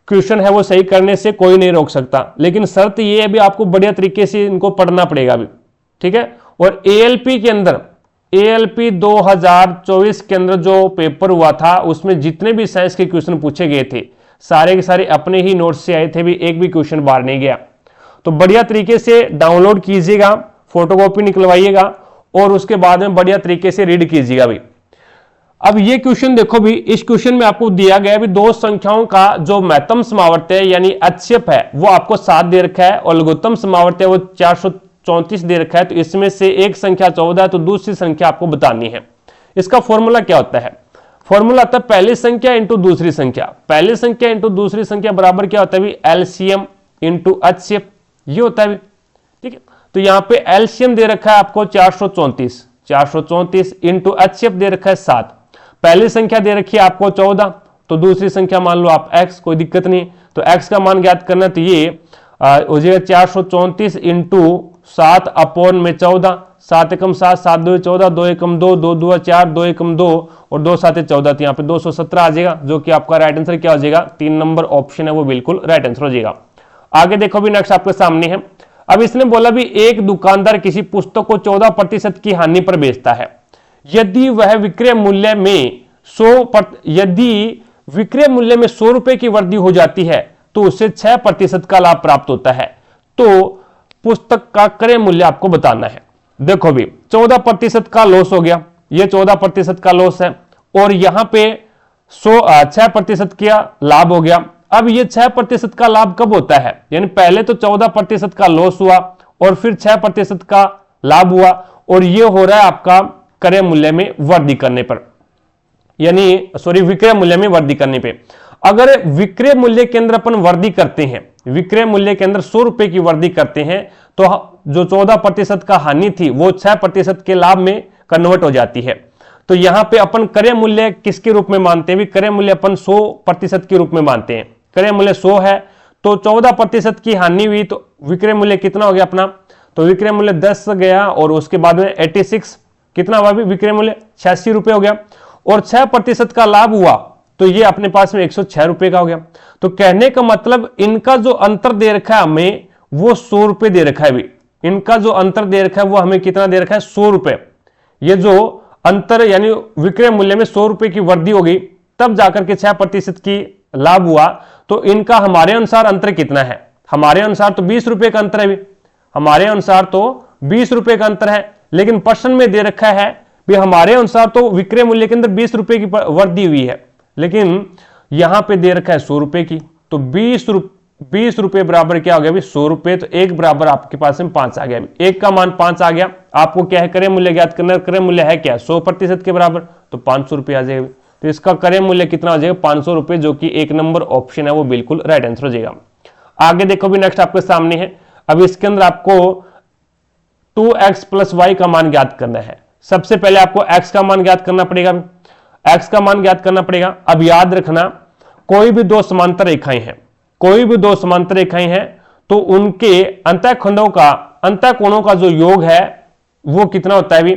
क्वेश्चन है वो सही करने से कोई नहीं रोक सकता, लेकिन शर्त ये है भी आपको बढ़िया तरीके से इनको पढ़ना पड़ेगा भी, ठीक है। और एएलपी के अंदर, एएलपी 2024 के अंदर जो पेपर हुआ था उसमें जितने भी साइंस के क्वेश्चन पूछे गए थे सारे के सारे अपने ही नोट से आए थे भी, एक भी क्वेश्चन बाहर नहीं गया। तो बढ़िया तरीके से डाउनलोड कीजिएगा, फोटोकॉपी निकलवाइएगा और उसके बाद में बढ़िया तरीके से रीड कीजिएगा भी। अब ये क्वेश्चन देखो भी, इस क्वेश्चन में आपको दिया गया भी दो संख्याओं का जो महत्तम समावर्त है यानी HCF है वो आपको 7 दे रखा है और लघुत्तम समावर्त है वो 434 दे रखा है। तो इसमें से एक संख्या 14 है तो दूसरी संख्या आपको बतानी है। इसका फॉर्मूला क्या होता है? फॉर्मूला आता है पहली संख्या इंटू दूसरी संख्या। पहली संख्या इंटू दूसरी संख्या बराबर क्या होता है भी? LCM इंटू HCF, ये होता है भी, ठीक है। तो यहां पे LCM दे रखा है आपको 434 इंटू HCF दे रखा है 7। पहली संख्या दे रखी है आपको 14, तो दूसरी संख्या मान लो आप x, कोई दिक्कत नहीं। तो x का मान ज्ञात करना, तो ये हो जाएगा 434 इंटू 7 अपॉन में 14, 7 एकम 7, 7 2 14, 2 एकम 2, 2 2 4, 2 एकम 2 और 2 7 14, तो यहाँ पे 217 आ जाएगा, जो कि आपका राइट आंसर क्या हो जाएगा? 3 नंबर ऑप्शन है वो बिल्कुल राइट आंसर हो जाएगा। आगे देखो भी, नेक्स्ट आपके सामने है। अब इसने बोला भी एक दुकानदार किसी पुस्तक को 14% की हानि पर बेचता है, यदि वह विक्रय मूल्य में 100 रुपए की वृद्धि हो जाती है तो उसे 6% का लाभ प्राप्त होता है। तो पुस्तक का क्रय मूल्य आपको बताना है। देखो भी 14% का लॉस हो गया, ये 14% का लॉस है और यहां पे 6% का लाभ हो गया। अब ये 6% का लाभ कब होता है? यानी पहले तो 14% का लॉस हुआ और फिर 6% का लाभ हुआ और ये हो रहा है आपका क्रय मूल्य में वृद्धि करने पर, यानी सॉरी विक्रय मूल्य में वृद्धि करने पे। अगर विक्रय मूल्य के अंदर अपन वृद्धि करते हैं, विक्रय मूल्य के अंदर 100 रुपए की वृद्धि करते हैं, तो जो 14% का हानि थी वो 6% के लाभ में कन्वर्ट हो जाती है। तो यहां पे अपन क्रय मूल्य किसके रूप में मानते हैं? क्रय मूल्य अपन 100% के रूप में मानते हैं। क्रय मूल्य 100 है तो 14% की हानि हुई तो विक्रय मूल्य कितना हो गया अपना? तो विक्रय मूल्य 10 गया और उसके बाद में 86 कितना हुआ? विक्रय मूल्य 86 रुपए हो गया और 6% का लाभ हुआ तो ये अपने पास में 106 रुपए का हो गया। तो कहने का मतलब इनका जो अंतर दे रखा है हमें वो 100 रुपए दे रखा है भी। इनका जो अंतर दे रखा है वो हमें कितना दे रखा है? 100 रुपए। ये जो अंतर यानी विक्रय मूल्य में 100 रुपए की वृद्धि हो गई तब जाकर के 6% की लाभ हुआ। तो इनका हमारे अनुसार अंतर कितना है? हमारे अनुसार तो 20 रुपए का अंतर है भी, हमारे अनुसार तो 20 रुपए का अंतर है, लेकिन प्रश्न में दे रखा है भी हमारे अनुसार तो विक्रय मूल्य के अंदर 20 रुपए की वृद्धि हुई है, लेकिन यहां पे दे रखा है 100 रुपए की। तो 20 रुपए बराबर क्या हो गया? 100 रुपए। तो एक बराबर आपके पास में 5 आ गया। एक का मान 5 आ गया। आपको क्या है? क्रय मूल्य ज्ञात करना। क्रय मूल्य है क्या? 100% के बराबर, तो 500 रुपए आ जाएगा। तो इसका क्रय मूल्य कितना हो जाएगा? 500 रुपए, जो कि 1 नंबर ऑप्शन है वो बिल्कुल राइट आंसर हो जाएगा। आगे देखो भी, नेक्स्ट आपके सामने है। अब इसके अंदर आपको 2x + y का मान ज्ञात करना है। सबसे पहले आपको x का मान ज्ञात करना पड़ेगा। x का मान ज्ञात करना पड़ेगा। अब याद रखना, कोई भी दो समांतर रेखाएं हैं, कोई भी दो समांतर रेखाएं हैं तो उनके अंतःकोणों का जो योग है वो कितना होता है भी?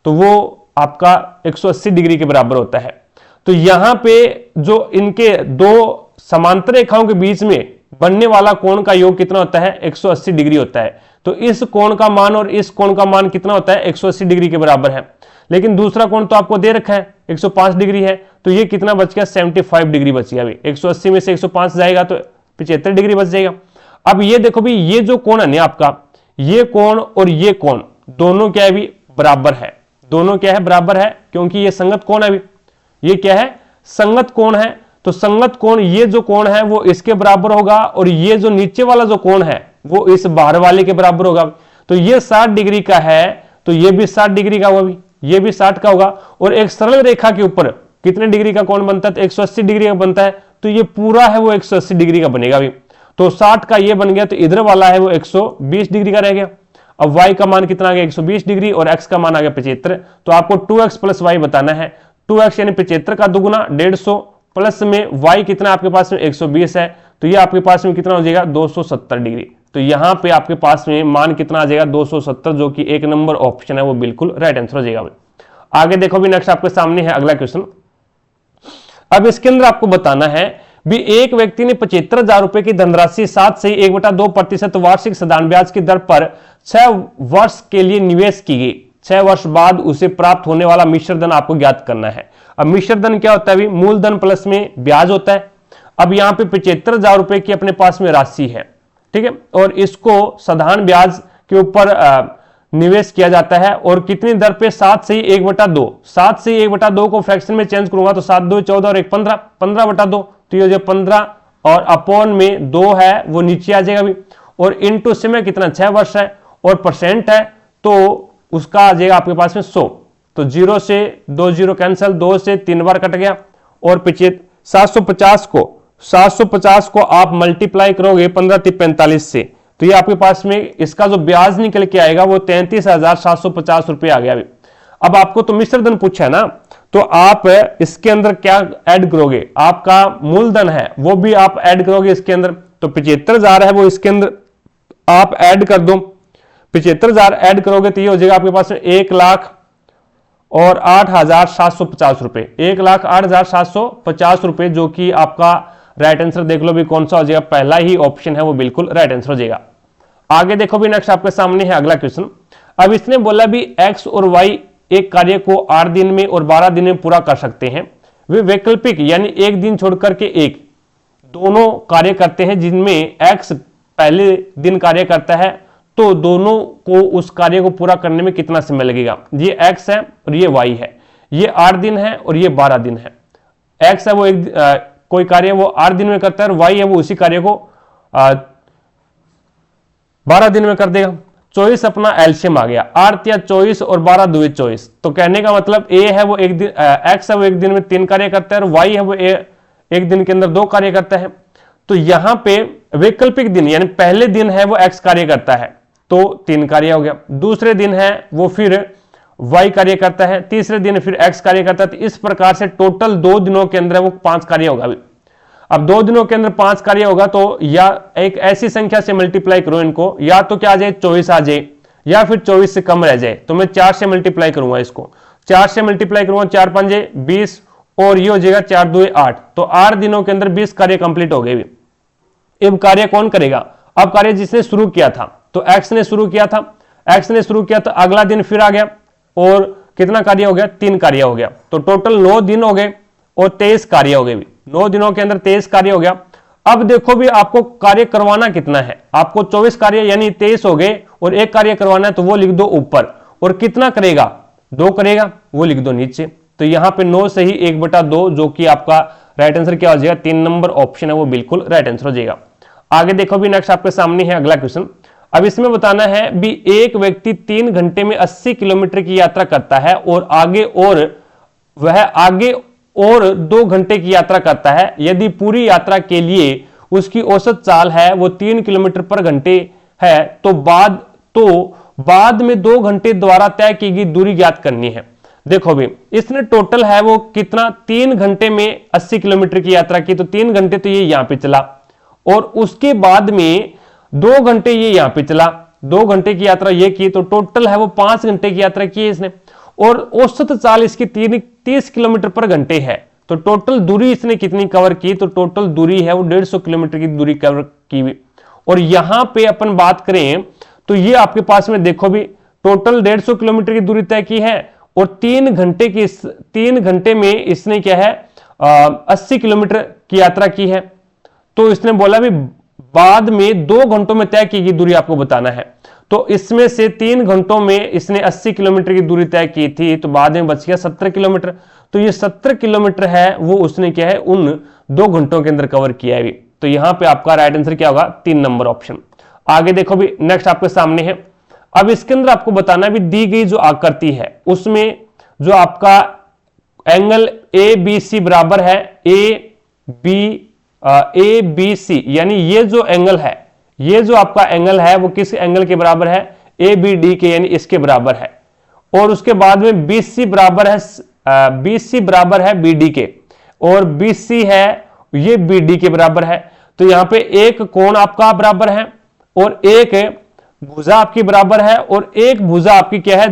तो वो आपका 180 डिग्री के बराबर होता है। तो यहां पे जो इनके दो समांतर रेखाओं के बीच में बनने वाला कोण का योग कितना होता है? 180 डिग्री होता है। तो इस कोण का मान और इस कोण का मान कितना होता है? 180 डिग्री के बराबर है। लेकिन दूसरा कोण तो आपको दे रखा है 105 डिग्री है, तो ये कितना बच गया? 75 डिग्री बच गया। 180 में से 105 जाएगा तो 75 डिग्री बच जाएगा। अब ये देखो भी, ये जो कोण है ना आपका, ये कोण और ये कोण दोनों क्या है भी? बराबर है। दोनों क्या है? बराबर है, क्योंकि ये संगत कोण है भी। ये क्या है? संगत कोण है। तो संगत कोण, ये जो कोण है वो इसके बराबर होगा और ये जो नीचे वाला जो कोण है वो इस बाहर वाले के बराबर होगा। तो ये 60 डिग्री का है तो ये भी 60 डिग्री का होगा भी, ये भी 60 का होगा। और एक सरल रेखा के ऊपर कितने डिग्री का कोण बनता है? तो 180 डिग्री का बनता है। तो ये पूरा है वो 180 डिग्री का बनेगा भी। तो 60 का ये बन गया, तो इधर वाला है वो 120 डिग्री का रह गया। अब y का मान कितना आ गया? 120 डिग्री और x का मान आ गया 75। तो आपको 2x + y बताना है। 2x यानी 75 का दुगुना 150 प्लस में y कितना आपके पास में 120 है, तो ये आपके पास में कितना हो जाएगा 270 डिग्री। तो यहां पे आपके पास में मान कितना आ जाएगा 270, जो कि एक नंबर ऑप्शन है वो बिल्कुल राइट आंसर हो जाएगा। आगे देखो भी नेक्स्ट आपके सामने है अगला क्वेश्चन। अब इसके अंदर आपको बताना है भी एक व्यक्ति ने 75,000 रुपए की धनराशि 7.2% वार्षिक साधारण ब्याज की दर पर 6 वर्ष के लिए निवेश की गई। 6 वर्ष बाद उसे प्राप्त होने वाला मिश्र धन आपको ज्ञात करना है। अब मिश्र धन क्या होता है? मूलधन प्लस में ब्याज होता है। अब यहां पे 75,000 रुपए की अपने पास में राशि है, ठीक है, और इसको साधारण ब्याज के ऊपर निवेश किया जाता है और कितनी दर पे? 7 से 1/2। 7 से 1/2 को फ्रैक्शन में चेंज करूंगा तो 7 2 14 और 1 15, 15/2, तो ये जो 15 और अपॉन में 2 है वो नीचे आ जाएगा भी, और इनटू समय कितना 6 वर्ष है और परसेंट है तो उसका आ जाएगा आपके पास में 100। तो 0 से 2 0 कैंसिल, 2 से 3 बार कट गया, और 750 को आप मल्टीप्लाई करोगे 15 × 45 से, तो ये आपके पास में इसका जो ब्याज निकल के आएगा वो 33,750 रुपए आ गया। अब आपको तो मिश्र धन पूछा है ना, तो आप इसके अंदर क्या ऐड करोगे? आपका मूलधन है वो भी आप ऐड करोगे इसके अंदर, तो 75,000 है वो इसके अंदर आप ऐड कर दो। 75,000 ऐड करोगे तो ये हो जाएगा आपके पास में 1,08,750 रुपए, 1,08,750 रुपए, जो कि आपका राइट आंसर देख लो भी कौन सा हो जाएगा, पहला ही ऑप्शन है वो बिल्कुल राइट आंसर हो जाएगा। आगे देखो भी नेक्स्ट आपके सामने है अगला क्वेश्चन। अब इसने बोला भी x और y एक कार्य को 8 दिन में और 12 दिन में पूरा कर सकते हैं। वे वैकल्पिक यानी एक दिन छोड़कर के एक दोनों कार्य करते हैं, जिनमें x पहले दिन कार्य करता है, तो दोनों को उस कार्य को पूरा करने में कितना समय लगेगा? ये x है और ये y है, ये 8 दिन है और ये 12 दिन है। x है वो कोई कार्य वो 8 दिन में करता है और y है वो उसी कार्य को 12 दिन में कर देगा। 24 अपना एल्शियम आ गया, 8 या 24 और 12 2 24, तो कहने का मतलब a है वो एक दिन, x है वो एक दिन में 3 कार्य करता है और y है वो एक दिन के अंदर 2 कार्य करता है। तो यहां पे वैकल्पिक दिन यानी पहले दिन है वो x कार्य करता है तो 3 कार्य हो गया, दूसरे दिन है वो फिर y कार्य करता है, तीसरे दिन फिर x कार्य करता है। तो इस प्रकार से टोटल 2 दिनों के अंदर वो 5 कार्य होगा। अब 2 दिनों के अंदर 5 कार्य होगा तो या एक ऐसी संख्या से मल्टीप्लाई करो इनको, या तो क्या आ जाए 24 आ जाए या फिर 24 से कम रह जाए, तो मैं 4 से मल्टीप्लाई करूंगा इसको, 4 से मल्टीप्लाई करूंगा, 4 5 20 और ये हो जाएगा 4 2 8, तो 8 दिनों के अंदर 20 कार्य कंप्लीट हो गए। अब कार्य कौन करेगा? अब कार्य जिसने शुरू किया था, तो x ने शुरू किया था, x ने शुरू किया तो अगला दिन फिर आ गया और कितना कार्य हो गया? 3 कार्य हो गया, तो टोटल 9 दिन हो गए और 23 कार्य हो गए। 9 दिनों के अंदर 23 कार्य हो गया। अब देखो भी आपको कार्य करवाना कितना है, आपको 24 कार्य यानी 23 हो गए और एक कार्य करवाना है, तो वो लिख दो ऊपर, और कितना करेगा? 2 करेगा, वो लिख दो नीचे। तो यहां पे 9 से ही 1/2, जो कि आपका राइट आंसर क्या हो जाएगा? 3 नंबर ऑप्शन है वो बिल्कुल राइट आंसर हो जाएगा। आगे देखो भी नेक्स्ट आपके सामने है अगला क्वेश्चन। अब इसमें बताना है भी एक व्यक्ति 3 घंटे में 80 किलोमीटर की यात्रा करता है और वह आगे और 2 घंटे की यात्रा करता है। यदि पूरी यात्रा के लिए उसकी औसत चाल है वो 3 किलोमीटर पर घंटे है, तो बाद में 2 घंटे द्वारा तय की गई दूरी ज्ञात करनी है। देखो भी इसने टोटल है वो कितना 3 घंटे में 80 किलोमीटर की यात्रा की, तो 3 घंटे तो ये यहां पे चला और उसके बाद में 2 घंटे ये यहां पे चला, 2 घंटे की यात्रा ये की, तो टोटल है वो 5 घंटे की यात्रा की है इसने, और औसत चाल इसकी 30 किलोमीटर पर घंटे है। तो टोटल दूरी इसने कितनी कवर की? तो टोटल दूरी है वो 150 किलोमीटर की दूरी कवर की हुई। और यहां पे अपन बात करें तो ये आपके पास में देखो भी टोटल 150 किलोमीटर की दूरी तय की है और 3 घंटे में इसने क्या है 80 किलोमीटर की यात्रा की है। तो इसने बोला भी बाद में 2 घंटों में तय की गई दूरी आपको बताना है। तो इसमें से 3 घंटों में इसने 80 किलोमीटर की दूरी तय की थी, तो बाद में बच गया 70 किलोमीटर। तो ये 70 किलोमीटर है वो उसने क्या है उन 2 घंटों के अंदर कवर किया है। तो यहां पे आपका राइट आंसर क्या होगा? 3 नंबर ऑप्शन। आगे देखो भी नेक्स्ट आपके सामने है। अब इसके अंदर आपको बताना भी दी गई जो आकृति है उसमें जो आपका एंगल ABC बराबर है ABC, यानी ये जो एंगल है, ये जो आपका एंगल है वो किस एंगल के बराबर है? ABD के, यानी इसके बराबर है। और उसके बाद में BC बराबर है BC बराबर है BD के और BC है ये BD के बराबर है, तो यहां पे एक कोण आपका बराबर है और एक भुजा आपकी बराबर है और एक भुजा आपकी क्या है,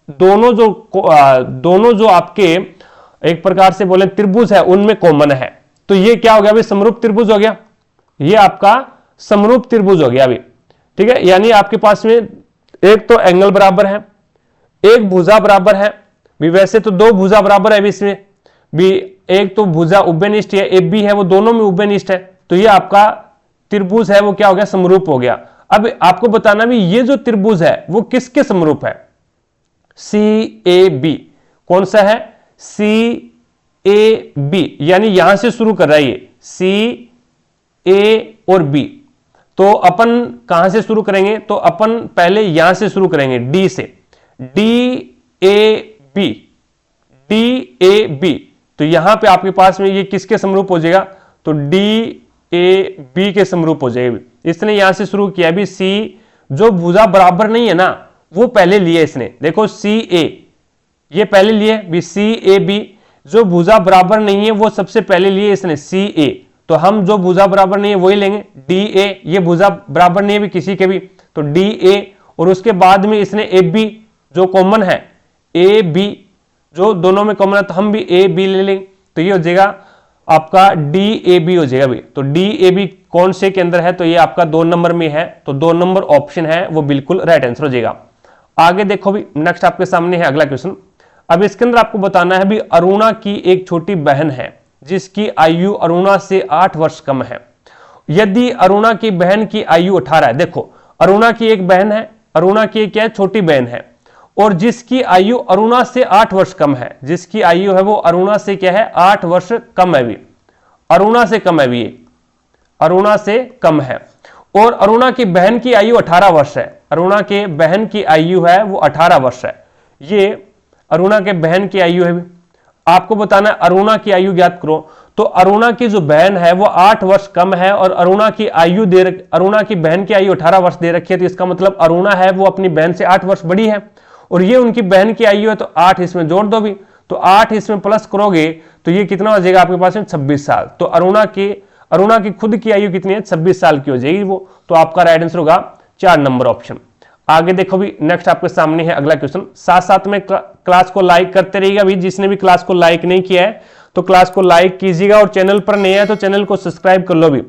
दोनों जो आपके एक प्रकार से बोले त्रिभुज है उनमें कॉमन है। तो ये क्या हो गया अभी, समरूप त्रिभुज हो गया, ये आपका समरूप त्रिभुज हो गया अभी, ठीक है। यानी आपके पास में एक तो एंगल बराबर है, एक भुजा बराबर है भी, वैसे तो दो भुजा बराबर है भी इसमें भी, एक तो भुजा उभयनिष्ठ है, AB है वो दोनों में उभयनिष्ठ है, तो ये आपका त्रिभुज है वो क्या हो गया, समरूप हो गया। अब आपको बताना भी ये जो त्रिभुज है वो किसके समरूप है, CAB, कौन सा है, CAB, यानी यहां से शुरू कर रहा है ये CA और B, तो अपन कहां से शुरू करेंगे, तो अपन पहले यहां से शुरू करेंगे D से, DAB, तो यहां पे आपके पास में ये किसके समरूप हो जाएगा, तो DAB के समरूप हो जाएगा। इसने यहां से शुरू किया भी, C जो भुजा बराबर नहीं है ना वो पहले लिए इसने, देखो CA ये पहले लिए भी, CAB जो भुजा बराबर नहीं है वो सबसे पहले लिए इसने CA, तो हम जो भुजा बराबर नहीं है वही लेंगे। DA ये भुजा बराबर नहीं है भी किसी के भी, तो DA, और उसके बाद में इसने AB जो कॉमन है, AB जो दोनों में कॉमन है, तो हम भी AB ले लेंगे, तो ये हो जाएगा आपका DAB हो जाएगा भी। तो DAB कौन से के अंदर है, तो ये आपका 2 नंबर में है, तो 2 नंबर ऑप्शन है वो बिल्कुल राइट आंसर हो जाएगा। आगे देखो भी, नेक्स्ट आपके सामने है अगला क्वेश्चन। अब इसके अंदर आपको बताना है भी, अरुणा की एक छोटी बहन है जिसकी आयु अरुणा से 8 वर्ष कम है। यदि अरुणा की बहन की आयु 18 है, देखो अरुणा की एक बहन है, अरुणा की क्या है, छोटी बहन है, और जिसकी आयु अरुणा से 8 वर्ष कम है, जिसकी आयु है वो अरुणा से क्या है, 8 वर्ष कम है भी, अरुणा से कम है भी, अरुणा से कम है, और अरुणा की बहन की आयु 18 वर्ष है, अरुणा के बहन की आयु है वो 18 वर्ष है, ये अरुणा के बहन की आयु है भी। आपको बताना है अरुणा की आयु ज्ञात करो, तो अरुणा की जो बहन है वो 8 वर्ष कम है और अरुणा की बहन की आयु 18 वर्ष दे रखी है, तो इसका मतलब अरुणा है वो अपनी बहन से 8 वर्ष बड़ी है, और ये उनकी बहन की आयु है, तो 8 इसमें जोड़ दो भी, तो 8 इसमें प्लस करोगे तो ये कितना हो जाएगा आपके पास में, 26 साल। तो अरुणा की खुद की आयु कितनी है, 26 साल की हो जाएगी वो, तो आपका राइट आंसर होगा 4 नंबर ऑप्शन। आगे देखो भी, नेक्स्ट आपके सामने है अगला क्वेश्चन। साथ साथ में क्लास को लाइक करते रहिएगा भी, जिसने भी क्लास को लाइक नहीं किया है तो क्लास को लाइक कीजिएगा, और चैनल पर नए है तो चैनल को सब्सक्राइब कर लो भी,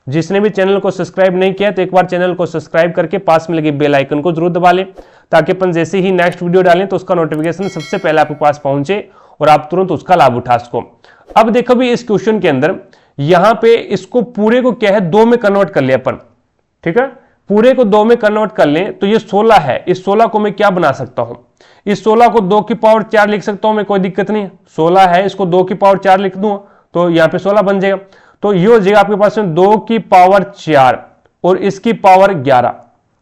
जिसने भी चैनल को सब्सक्राइब नहीं किया तो एक बार चैनल को सब्सक्राइब करके पास में लगे बेल आइकन को जरूर दबा लें, ताकि अपन जैसे ही नेक्स्ट वीडियो डालें तो उसका नोटिफिकेशन सबसे पहले आपके पास पहुंचे और आप तुरंत उसका लाभ उठा सको। अब देखो भी, इस क्वेश्चन के अंदर यहां पे इसको पूरे को क्या है, 2 में कन्वर्ट कर ले अपन, ठीक है, पूरे को 2 में कन्वर्ट कर लें तो ये 16 है, इस 16 को मैं क्या बना सकता हूं, इस 16 को 2 की पावर 4 लिख सकता हूं मैं, कोई दिक्कत नहीं है, 16 है इसको 2 की पावर 4 लिख दूं तो यहां पे 16 बन जाएगा, तो ये हो जाएगा आपके पास में 2 की पावर 4 और इसकी पावर 11,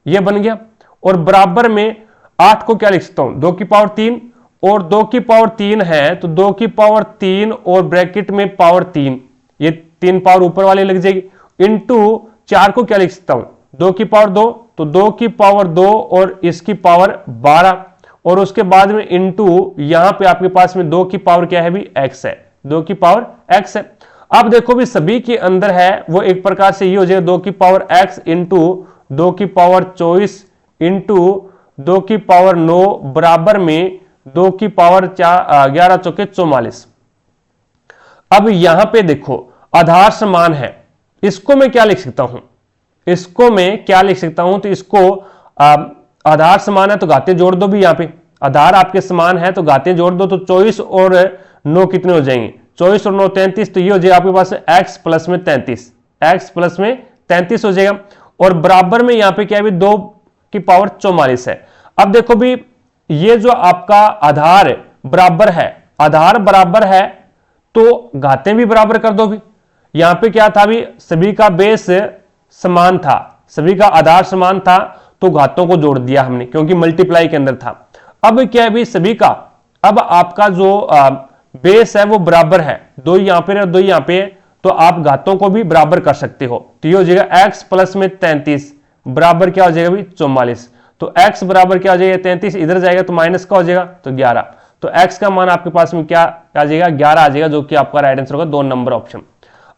ये बन गया, और बराबर में 8 को क्या लिख सकता हूं, 2 की पावर 3, और 2 की पावर 3 है तो 2 की पावर 3 और ब्रैकेट में पावर 3, ये 3 पावर ऊपर वाले लग जाएगी, इंटू 4 को क्या लिख सकता हूं, 2 की पावर 2, तो 2 की पावर 2 और इसकी पावर 12, और उसके बाद में इंटू यहां पे आपके पास में 2 की पावर क्या है भी, x है, 2 की पावर x है। अब देखो भी, सभी के अंदर है वो एक प्रकार से ये हो जाएगा 2 की पावर x इंटू 2 की पावर 24 इंटू 2 की पावर 9 बराबर में 2 की पावर 11 चौके 44। अब यहां पे देखो आधार समान है, इसको मैं क्या लिख सकता हूं, इसको मैं क्या लिख सकता हूं, तो इसको आधार समान है तो घातें जोड़ दो भी, यहां पे आधार आपके समान है तो घातें जोड़ दो, तो 24 और 9 कितने हो जाएंगे, 24 और 9 33, तो ये हो जाएगा आपके पास x प्लस में 33, x प्लस में 33 हो जाएगा, और बराबर में यहां पे क्या है, 2 की पावर 44 है। अब देखो भी, ये जो आपका आधार बराबर है, आधार बराबर है तो घातें भी बराबर कर दो भी, यहां पे क्या था भी, सभी का बेस समान था, सभी का आधार समान था तो घातों को जोड़ दिया हमने क्योंकि मल्टीप्लाई के अंदर था। अब क्या है भी, सभी का अब आपका जो बेस है वो बराबर है, 2 यहां पे है 2 यहां पे है, तो आप घातों को भी बराबर कर सकते हो, तो ये हो जाएगा x प्लस में 33 बराबर क्या हो जाएगा भी 44, तो x बराबर क्या हो जाएगा 33, इधर जाएगा तो माइनस का हो जाएगा तो 11, तो x का मान आपके पास में क्या आ जाएगा, 11 आ जाएगा, जो कि आपका राइट आंसर होगा 2 नंबर ऑप्शन।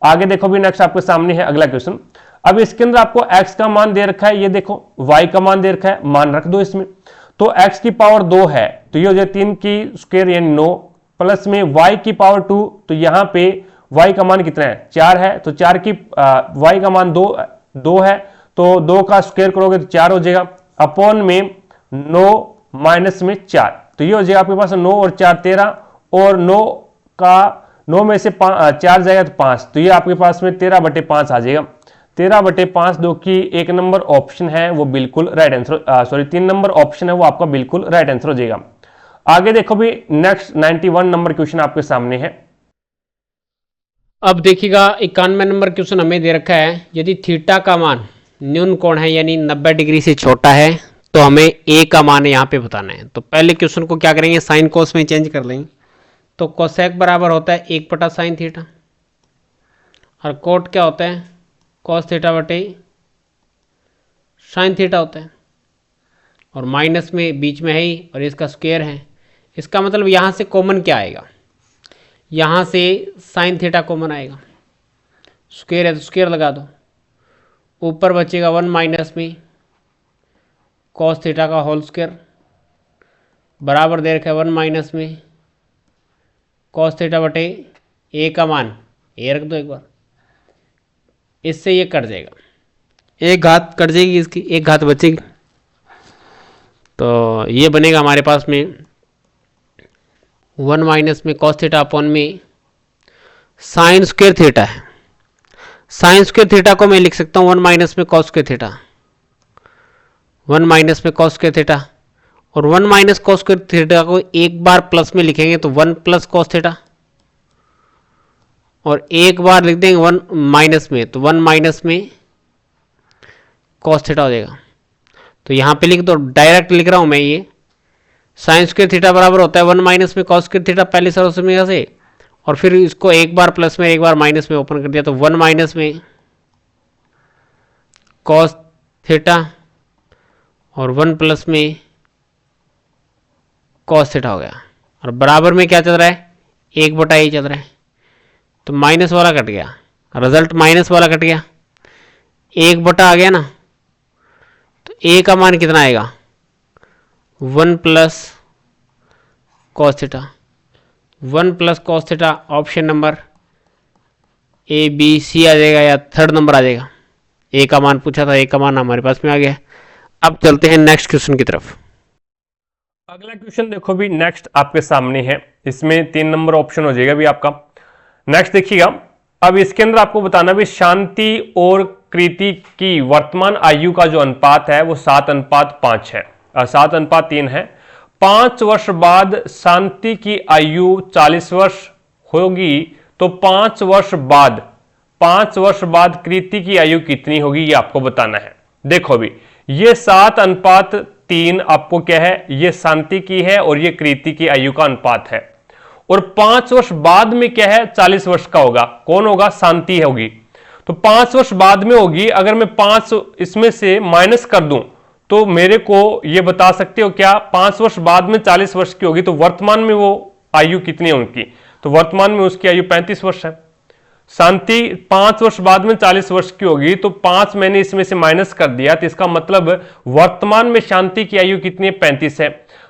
आगे देखो भी नेक्स्ट आपके सामने है अगला क्वेश्चन। अब इसके अंदर आपको x का मान दे रखा है, ये देखो y का मान दे रखा है, मान रख दो इसमें। तो x की पावर 2 है तो ये हो जाए 3 की स्क्वायर यानी 9, प्लस में y की पावर 2, तो यहां पे y का मान कितना है, 4 है, तो 4 की y का मान 2 है, तो 2 का स्क्वायर करोगे तो 4 हो जाएगा, अपॉन में 9 माइनस में 4, तो ये हो जाएगा आपके पास 9 और 4 13, और 9 में से 4 जाएगा तो 5, तो ये आपके पास में 13/5 आ जाएगा। 13/5 जो कि 1 नंबर ऑप्शन है वो बिल्कुल right answer, sorry 3 number option है वो आपका बिल्कुल राइट आंसर हो जाएगा। आगे देखो भी नेक्स्ट 91 नंबर क्वेश्चन आपके सामने है। अब देखिएगा 91 नंबर क्वेश्चन हमें दे रखा है, यदि थीटा का मान न्यून कोण है यानी 90 डिग्री से छोटा है तो हमें ए का मान यहाँ पे बताना है। तो पहले क्वेश्चन को क्या करेंगे, साइन कोस में चेंज कर लेंगे। तो कोसेक बराबर होता है 1/sin थीटा, और कोट क्या होता है, कॉस थीटा बटे साइन थीटा होता है, और माइनस में बीच में है ही और इसका स्क्वायर है। इसका मतलब यहाँ से कॉमन क्या आएगा, यहाँ से साइन थीटा कॉमन आएगा, स्क्वायर है तो स्क्वायर लगा दो, ऊपर बचेगा 1 माइनस में कॉस थीटा का होल स्क्वायर, बराबर दे रखा है 1 माइनस में कॉस थीटा बटे ए का मान ए रख दो एक बार, इससे ये कट जाएगा, एक घात कट जाएगी, इसकी एक घात बचेगी, तो ये बनेगा हमारे पास में 1 माइनस में कॉस थीटा अपॉन में साइन स्क्वायर थीटा है। साइन स्क्वायर थीटा को मैं लिख सकता हूँ 1 माइनस में कॉस स्क्वायर थीटा, 1 माइनस में कॉस स्क्वायर थीटा, और 1 माइनस कॉस स्क्वायर थीटा को एक बार प्लस में लिखेंगे तो 1 प्लस कॉस थीटा, और एक बार लिख देंगे 1 माइनस में तो 1 माइनस में कॉस थीटा हो जाएगा। तो यहाँ पे लिख दो, डायरेक्ट लिख रहा हूँ मैं, ये साइन स्क्वायर थीटा बराबर होता है 1 माइनस में कॉस स्क्वायर थीटा पहली समीकरण से, और फिर इसको एक बार प्लस में एक बार माइनस में ओपन कर दिया, तो 1 माइनस में कॉस थीटा और 1 प्लस में कॉस थीटा हो गया, और बराबर में क्या चल रहा है, 1/a चल रहा है, तो माइनस वाला कट गया, रिजल्ट माइनस वाला कट गया, 1/, आ गया ना, तो a का मान कितना आएगा, 1 plus cos theta, 1 plus cos theta, option number A B C आ जाएगा या थर्ड नंबर आ जाएगा। ए का मान पूछा था, ए का मान हमारे पास में आ गया। अब चलते हैं नेक्स्ट क्वेश्चन की तरफ। अगला क्वेश्चन देखो भी नेक्स्ट आपके सामने है, इसमें 3 नंबर ऑप्शन हो जाएगा भी आपका। नेक्स्ट देखिएगा, अब इसके अंदर आपको बताना भी शांति और कृति की वर्तमान आयु का जो अनुपात है वो 7:5 है, 7:3 है। 5 वर्ष बाद शांति की आयु 40 वर्ष होगी, तो 5 वर्ष बाद कृति की आयु कितनी होगी ये आपको बताना है। देखो भी ये 7:3 आपको क्या है, ये शांति की है और ये कृति की आयु का अनुपात है, और 5 वर्ष बाद में क्या है, 40 वर्ष का होगा, कौन होगा, शांति होगी। तो 5 वर्ष बाद में होगी, अगर मैं 5 इसमें से माइनस कर दूं तो मेरे को ये बता सकते हो क्या, 5 वर्ष बाद में 40 वर्ष की होगी, तो वर्तमान में वो आयु कितनी है उनकी, तो वर्तमान में उसकी आयु 35 वर्ष है। शांति 5 वर्ष बाद में 40 वर्ष की होगी, तो 5 मैंने इसमें से माइनस कर दिया, तो इसका मतलब वर्तमान में शांति की आयु कितनी है, 35 है।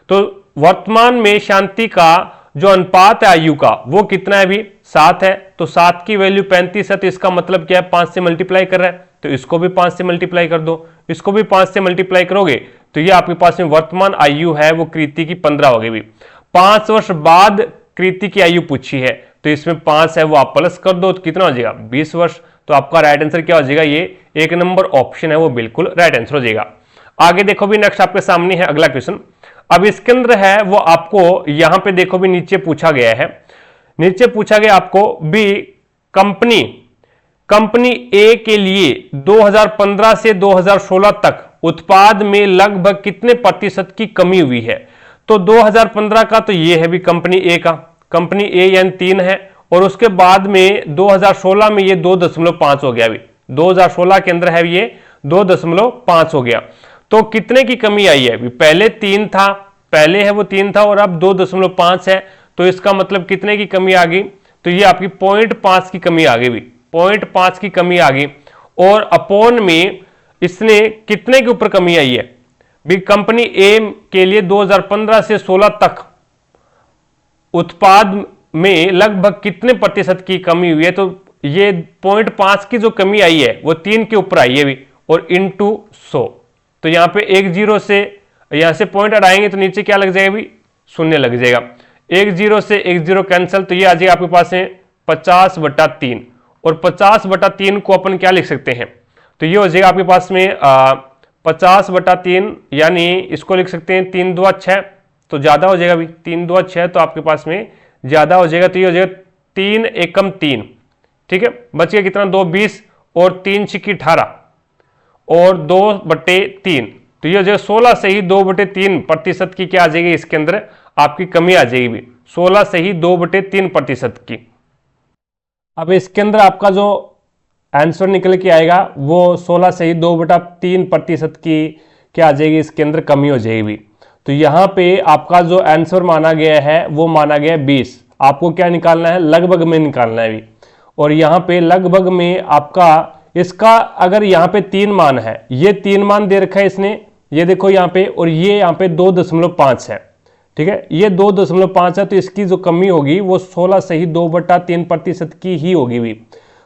तो वर्तमान में शांति का जो अनुपात है आयु का वो कितना है भी, 7 है, तो 7 की वैल्यू 35 है, तो इसका मतलब क्या है, 5 से मल्टीप्लाई कर रहा है, तो इसको भी 5 से मल्टीप्लाई कर दो, इसको भी 5 से मल्टीप्लाई करोगे तो ये आपके पास में वर्तमान आयु है वो कृति की 15 हो गई भी। 5 वर्ष बाद कृति की आयु पूछी है, तो इसमें 5 है वो आप प्लस कर दो, तो कितना हो जाएगा, 20 वर्ष। तो आपका राइट आंसर क्या हो जाएगा, ये 1 नंबर ऑप्शन है वो बिल्कुल राइट आंसर हो जाएगा। आगे देखो भी नेक्स्ट आपके सामने है अगला क्वेश्चन। अब इसके अंदर है वो आपको यहां पे देखो भी नीचे पूछा गया है, नीचे पूछा गया आपको भी कंपनी ए के लिए 2015 से 2016 तक उत्पाद में लगभग कितने प्रतिशत की कमी हुई है। तो 2015 का तो ये है भी कंपनी ए का, कंपनी ए यानी 3 है, और उसके बाद में 2016 में ये 2.5 हो गया, अभी 2016 के अंदर है ये 2.5 हो गया। तो कितने की कमी आई है, अभी पहले 3 था, पहले है वो 3 था और अब 2.5 है, तो इसका मतलब कितने की कमी आ गई, तो ये आपकी 0.5 की कमी आ गई भी, 0.5 की कमी आ गई। और अपॉन में इसने कितने के ऊपर कमी आई है भी, कंपनी ए के लिए 2015 से 16 तक उत्पाद में लगभग कितने प्रतिशत की कमी हुई है, तो ये 0.5 की जो कमी आई है वो 3 के ऊपर आई है भी, और इंटू 100, तो यहां पे 1 0 से यहां से पॉइंट हटाएंगे तो नीचे क्या लग जाएगा भी, 0 लग जाएगा। 1 0 से 1 0 कैंसिल, तो ये आ जाएगा आपके पास है 50/3, और 50/3 को अपन क्या लिख सकते हैं, तो ये हो जाएगा आपके पास में 50/3, यानी इसको लिख सकते हैं 3 2 6, तो ज्यादा हो जाएगा भी, 3 2 6 तो आपके पास में ज्यादा हो जाएगा, तो ये हो जाएगा 3 एकम 3, ठीक है, बच गया कितना 2 20 और 3 छिक्की 18 और 2/3, तो ये हो जाएगा 16 से ही 2/3% की क्या आ जाएगी, इसके अंदर आपकी कमी आ जाएगी भी, 16 से ही 2/3% की। अब इसके अंदर आपका जो आंसर निकल के आएगा वो 16 से ही 2/3% की क्या आ जाएगी, इसके अंदर कमी हो जाएगी। तो यहाँ पे आपका जो आंसर माना गया है वो माना गया है 20, आपको क्या निकालना है, लगभग में निकालना है भी, और यहाँ पे लगभग में आपका इसका अगर यहाँ पे 3 मान है, ये 3 मान दे रखा है इसने, ये देखो यहाँ पे, और ये यहाँ पे 2.5 है, ठीक है, ये 2.5 है, तो इसकी जो कमी होगी वो 16 से ही 2/3% की ही होगी भी,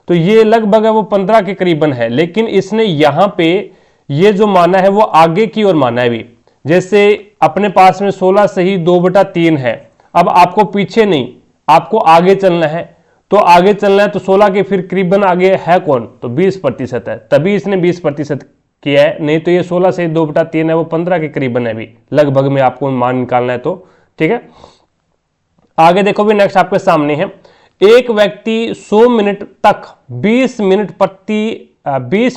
तो ये लगभग है वो 15 के करीबन है। लेकिन इसने यहाँ पे ये जो माना है वो आगे की ओर माना है भी, जैसे अपने पास में 16 से ही 2/3 है, अब आपको पीछे नहीं आपको आगे चलना है, तो आगे चलना है तो 16 के फिर करीबन आगे है कौन, तो 20% है, तभी इसने 20% किया है, नहीं तो ये 16 से 2/3 है वो 15 के करीबन है भी, लगभग में आपको मान निकालना है, तो ठीक है। आगे देखो भी, नेक्स्ट आपके सामने है, एक व्यक्ति 100 मिनट तक 20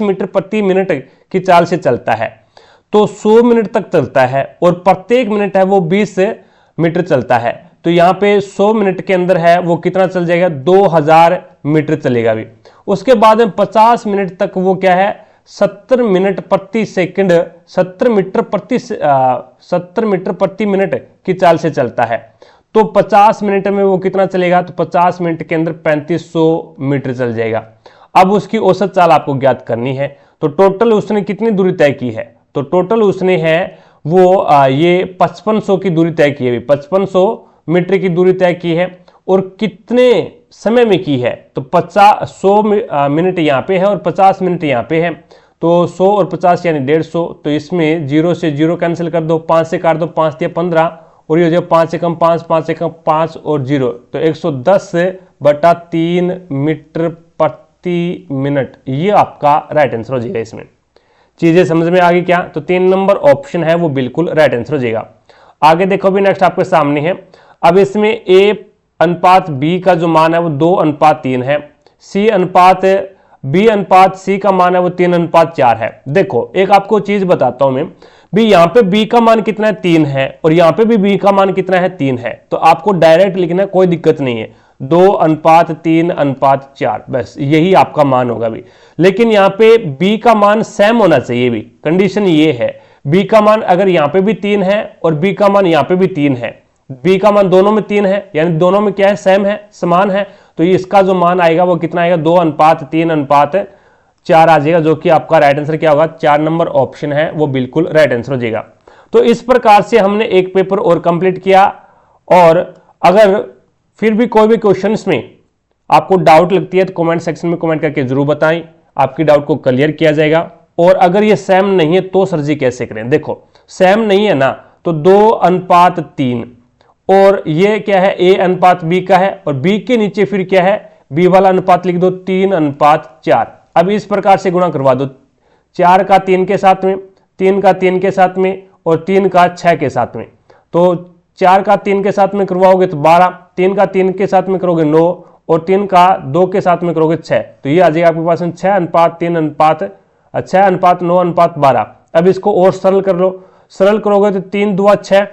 मीटर प्रति मिनट की चाल से चलता है, तो 100 मिनट तक चलता है और प्रत्येक मिनट है वो 20 मीटर चलता है, तो यहाँ पे 100 मिनट के अंदर है वो कितना चल जाएगा, 2000 मीटर चलेगा भी। उसके बाद में 50 मिनट तक वो क्या है, 70 मीटर प्रति मिनट की चाल से चलता है, तो 50 मिनट में वो कितना चलेगा, तो 50 मिनट के अंदर 3500 मीटर चल जाएगा। अब उसकी औसत चाल आपको ज्ञात करनी है, तो टोटल उसने कितनी दूरी तय की है, तो टोटल उसने है वो ये 5500 की दूरी तय की है, 5500 मीटर की दूरी तय की है, और कितने समय में की है, तो 100 मिनट यहाँ पे है और 50 मिनट यहाँ पे है, तो 100 और 50 यानी 150, तो इसमें 0 से 0 कैंसिल कर दो, 5 से काट दो, 5 दिया 15, और ये हो जाएगा 5 एकम 5, 5 एकम 5 और 0, तो 110/3 मीटर प्रति मिनट, ये आपका राइट आंसर हो जाएगा। इसमें चीजें समझ में आ गई क्या, तो 3 नंबर ऑप्शन है वो बिल्कुल राइट आंसर हो जाएगा। आगे देखो भी, नेक्स्ट आपके सामने है, अब इसमें A/B का जो मान है वो 2:3 है, B/C का मान है वो 3:4 है। देखो एक आपको चीज बताता हूं मैं भी, यहाँ पे B का मान कितना है, 3 है, और यहाँ पे भी B का मान कितना है, 3 है, तो आपको डायरेक्ट लिखना है, कोई दिक्कत नहीं है, 2:3:4, बस यही आपका मान होगा भी। लेकिन यहाँ पे B का मान सेम होना चाहिए भी, कंडीशन ये है, B का मान अगर यहाँ पे भी 3 है और B का मान यहाँ पे भी 3 है, B का मान दोनों में 3 है, यानी दोनों में क्या है, सेम है, समान है, तो इसका जो मान आएगा वो कितना आएगा, 2:3:4 आ जाएगा, जो कि आपका राइट आंसर क्या होगा, 4 नंबर ऑप्शन है वो बिल्कुल राइट आंसर हो जाएगा। तो इस प्रकार से हमने एक पेपर और कंप्लीट किया, और अगर फिर भी कोई भी क्वेश्चंस में आपको डाउट लगती है तो कमेंट सेक्शन में कमेंट करके जरूर बताएं, आपकी डाउट को क्लियर किया जाएगा। और अगर ये सेम नहीं है तो सर जी कैसे करें, देखो सेम नहीं है ना, तो 2:3, और ये क्या है, A/B का है, और B के नीचे फिर क्या है, B वाला अनुपात लिख दो, 3:4। अब इस प्रकार से गुणा करवा दो, 4 का 3 के साथ में, 3 का 3 के साथ में, और 3 का 6 के साथ में, तो 4 का 3 के साथ में करवाओगे तो 12, 3 का 3 के साथ में करोगे 9, और 3 का 2 के साथ में करोगे 6, तो ये आ जाएगा आपके पास 6:3:9:12। अब इसको और सरल कर लो, सरल करोगे तो 3 दूआ 6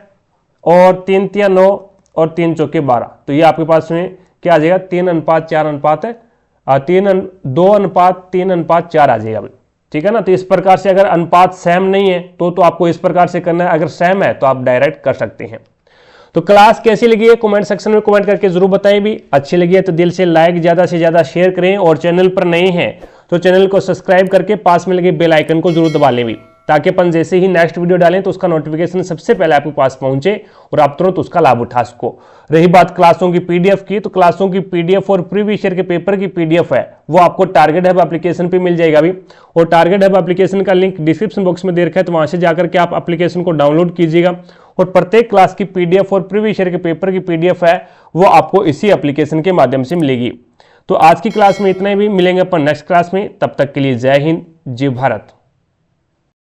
और 3 तिया 9 और 3 चौके 12, तो ये आपके पास में क्या आ जाएगा, 2:3:4 आ जाएगा। ठीक है ना। तो इस प्रकार से अगर अनुपात सेम नहीं है तो आपको इस प्रकार से करना है, अगर सेम है तो आप डायरेक्ट कर सकते हैं। तो क्लास कैसी लगी है कमेंट सेक्शन में कमेंट करके जरूर बताएं भी। अच्छी लगी है तो दिल से लाइक, ज़्यादा से ज़्यादा शेयर करें, और चैनल पर नए हैं तो चैनल को सब्सक्राइब करके पास में लगे बेल आइकन को जरूर दबा लें भी, ताकि अपन जैसे ही नेक्स्ट वीडियो डालें तो उसका नोटिफिकेशन सबसे पहले आपके पास पहुंचे और आप तुरंत उसका लाभ उठा सको। रही बात क्लासों की पीडीएफ की, तो क्लासों की पीडीएफ और प्रीवियस ईयर के पेपर की पीडीएफ है वो आपको टारगेट हब एप्लीकेशन पे मिल जाएगा भी, और टारगेट हब एप्लीकेशन का लिंक डिस्क्रिप्शन बॉक्स में दे रखा है, तो वहां से जाकर के आप एप्लीकेशन को डाउनलोड कीजिएगा, और प्रत्येक क्लास की पीडीएफ और प्रीवियस ईयर के पेपर की पीडीएफ है वो आपको इसी एप्लीकेशन के माध्यम से मिलेगी। तो आज की क्लास में इतना ही भी, मिलेंगे अपन नेक्स्ट क्लास में, तब तक के लिए जय हिंद, जय भारत।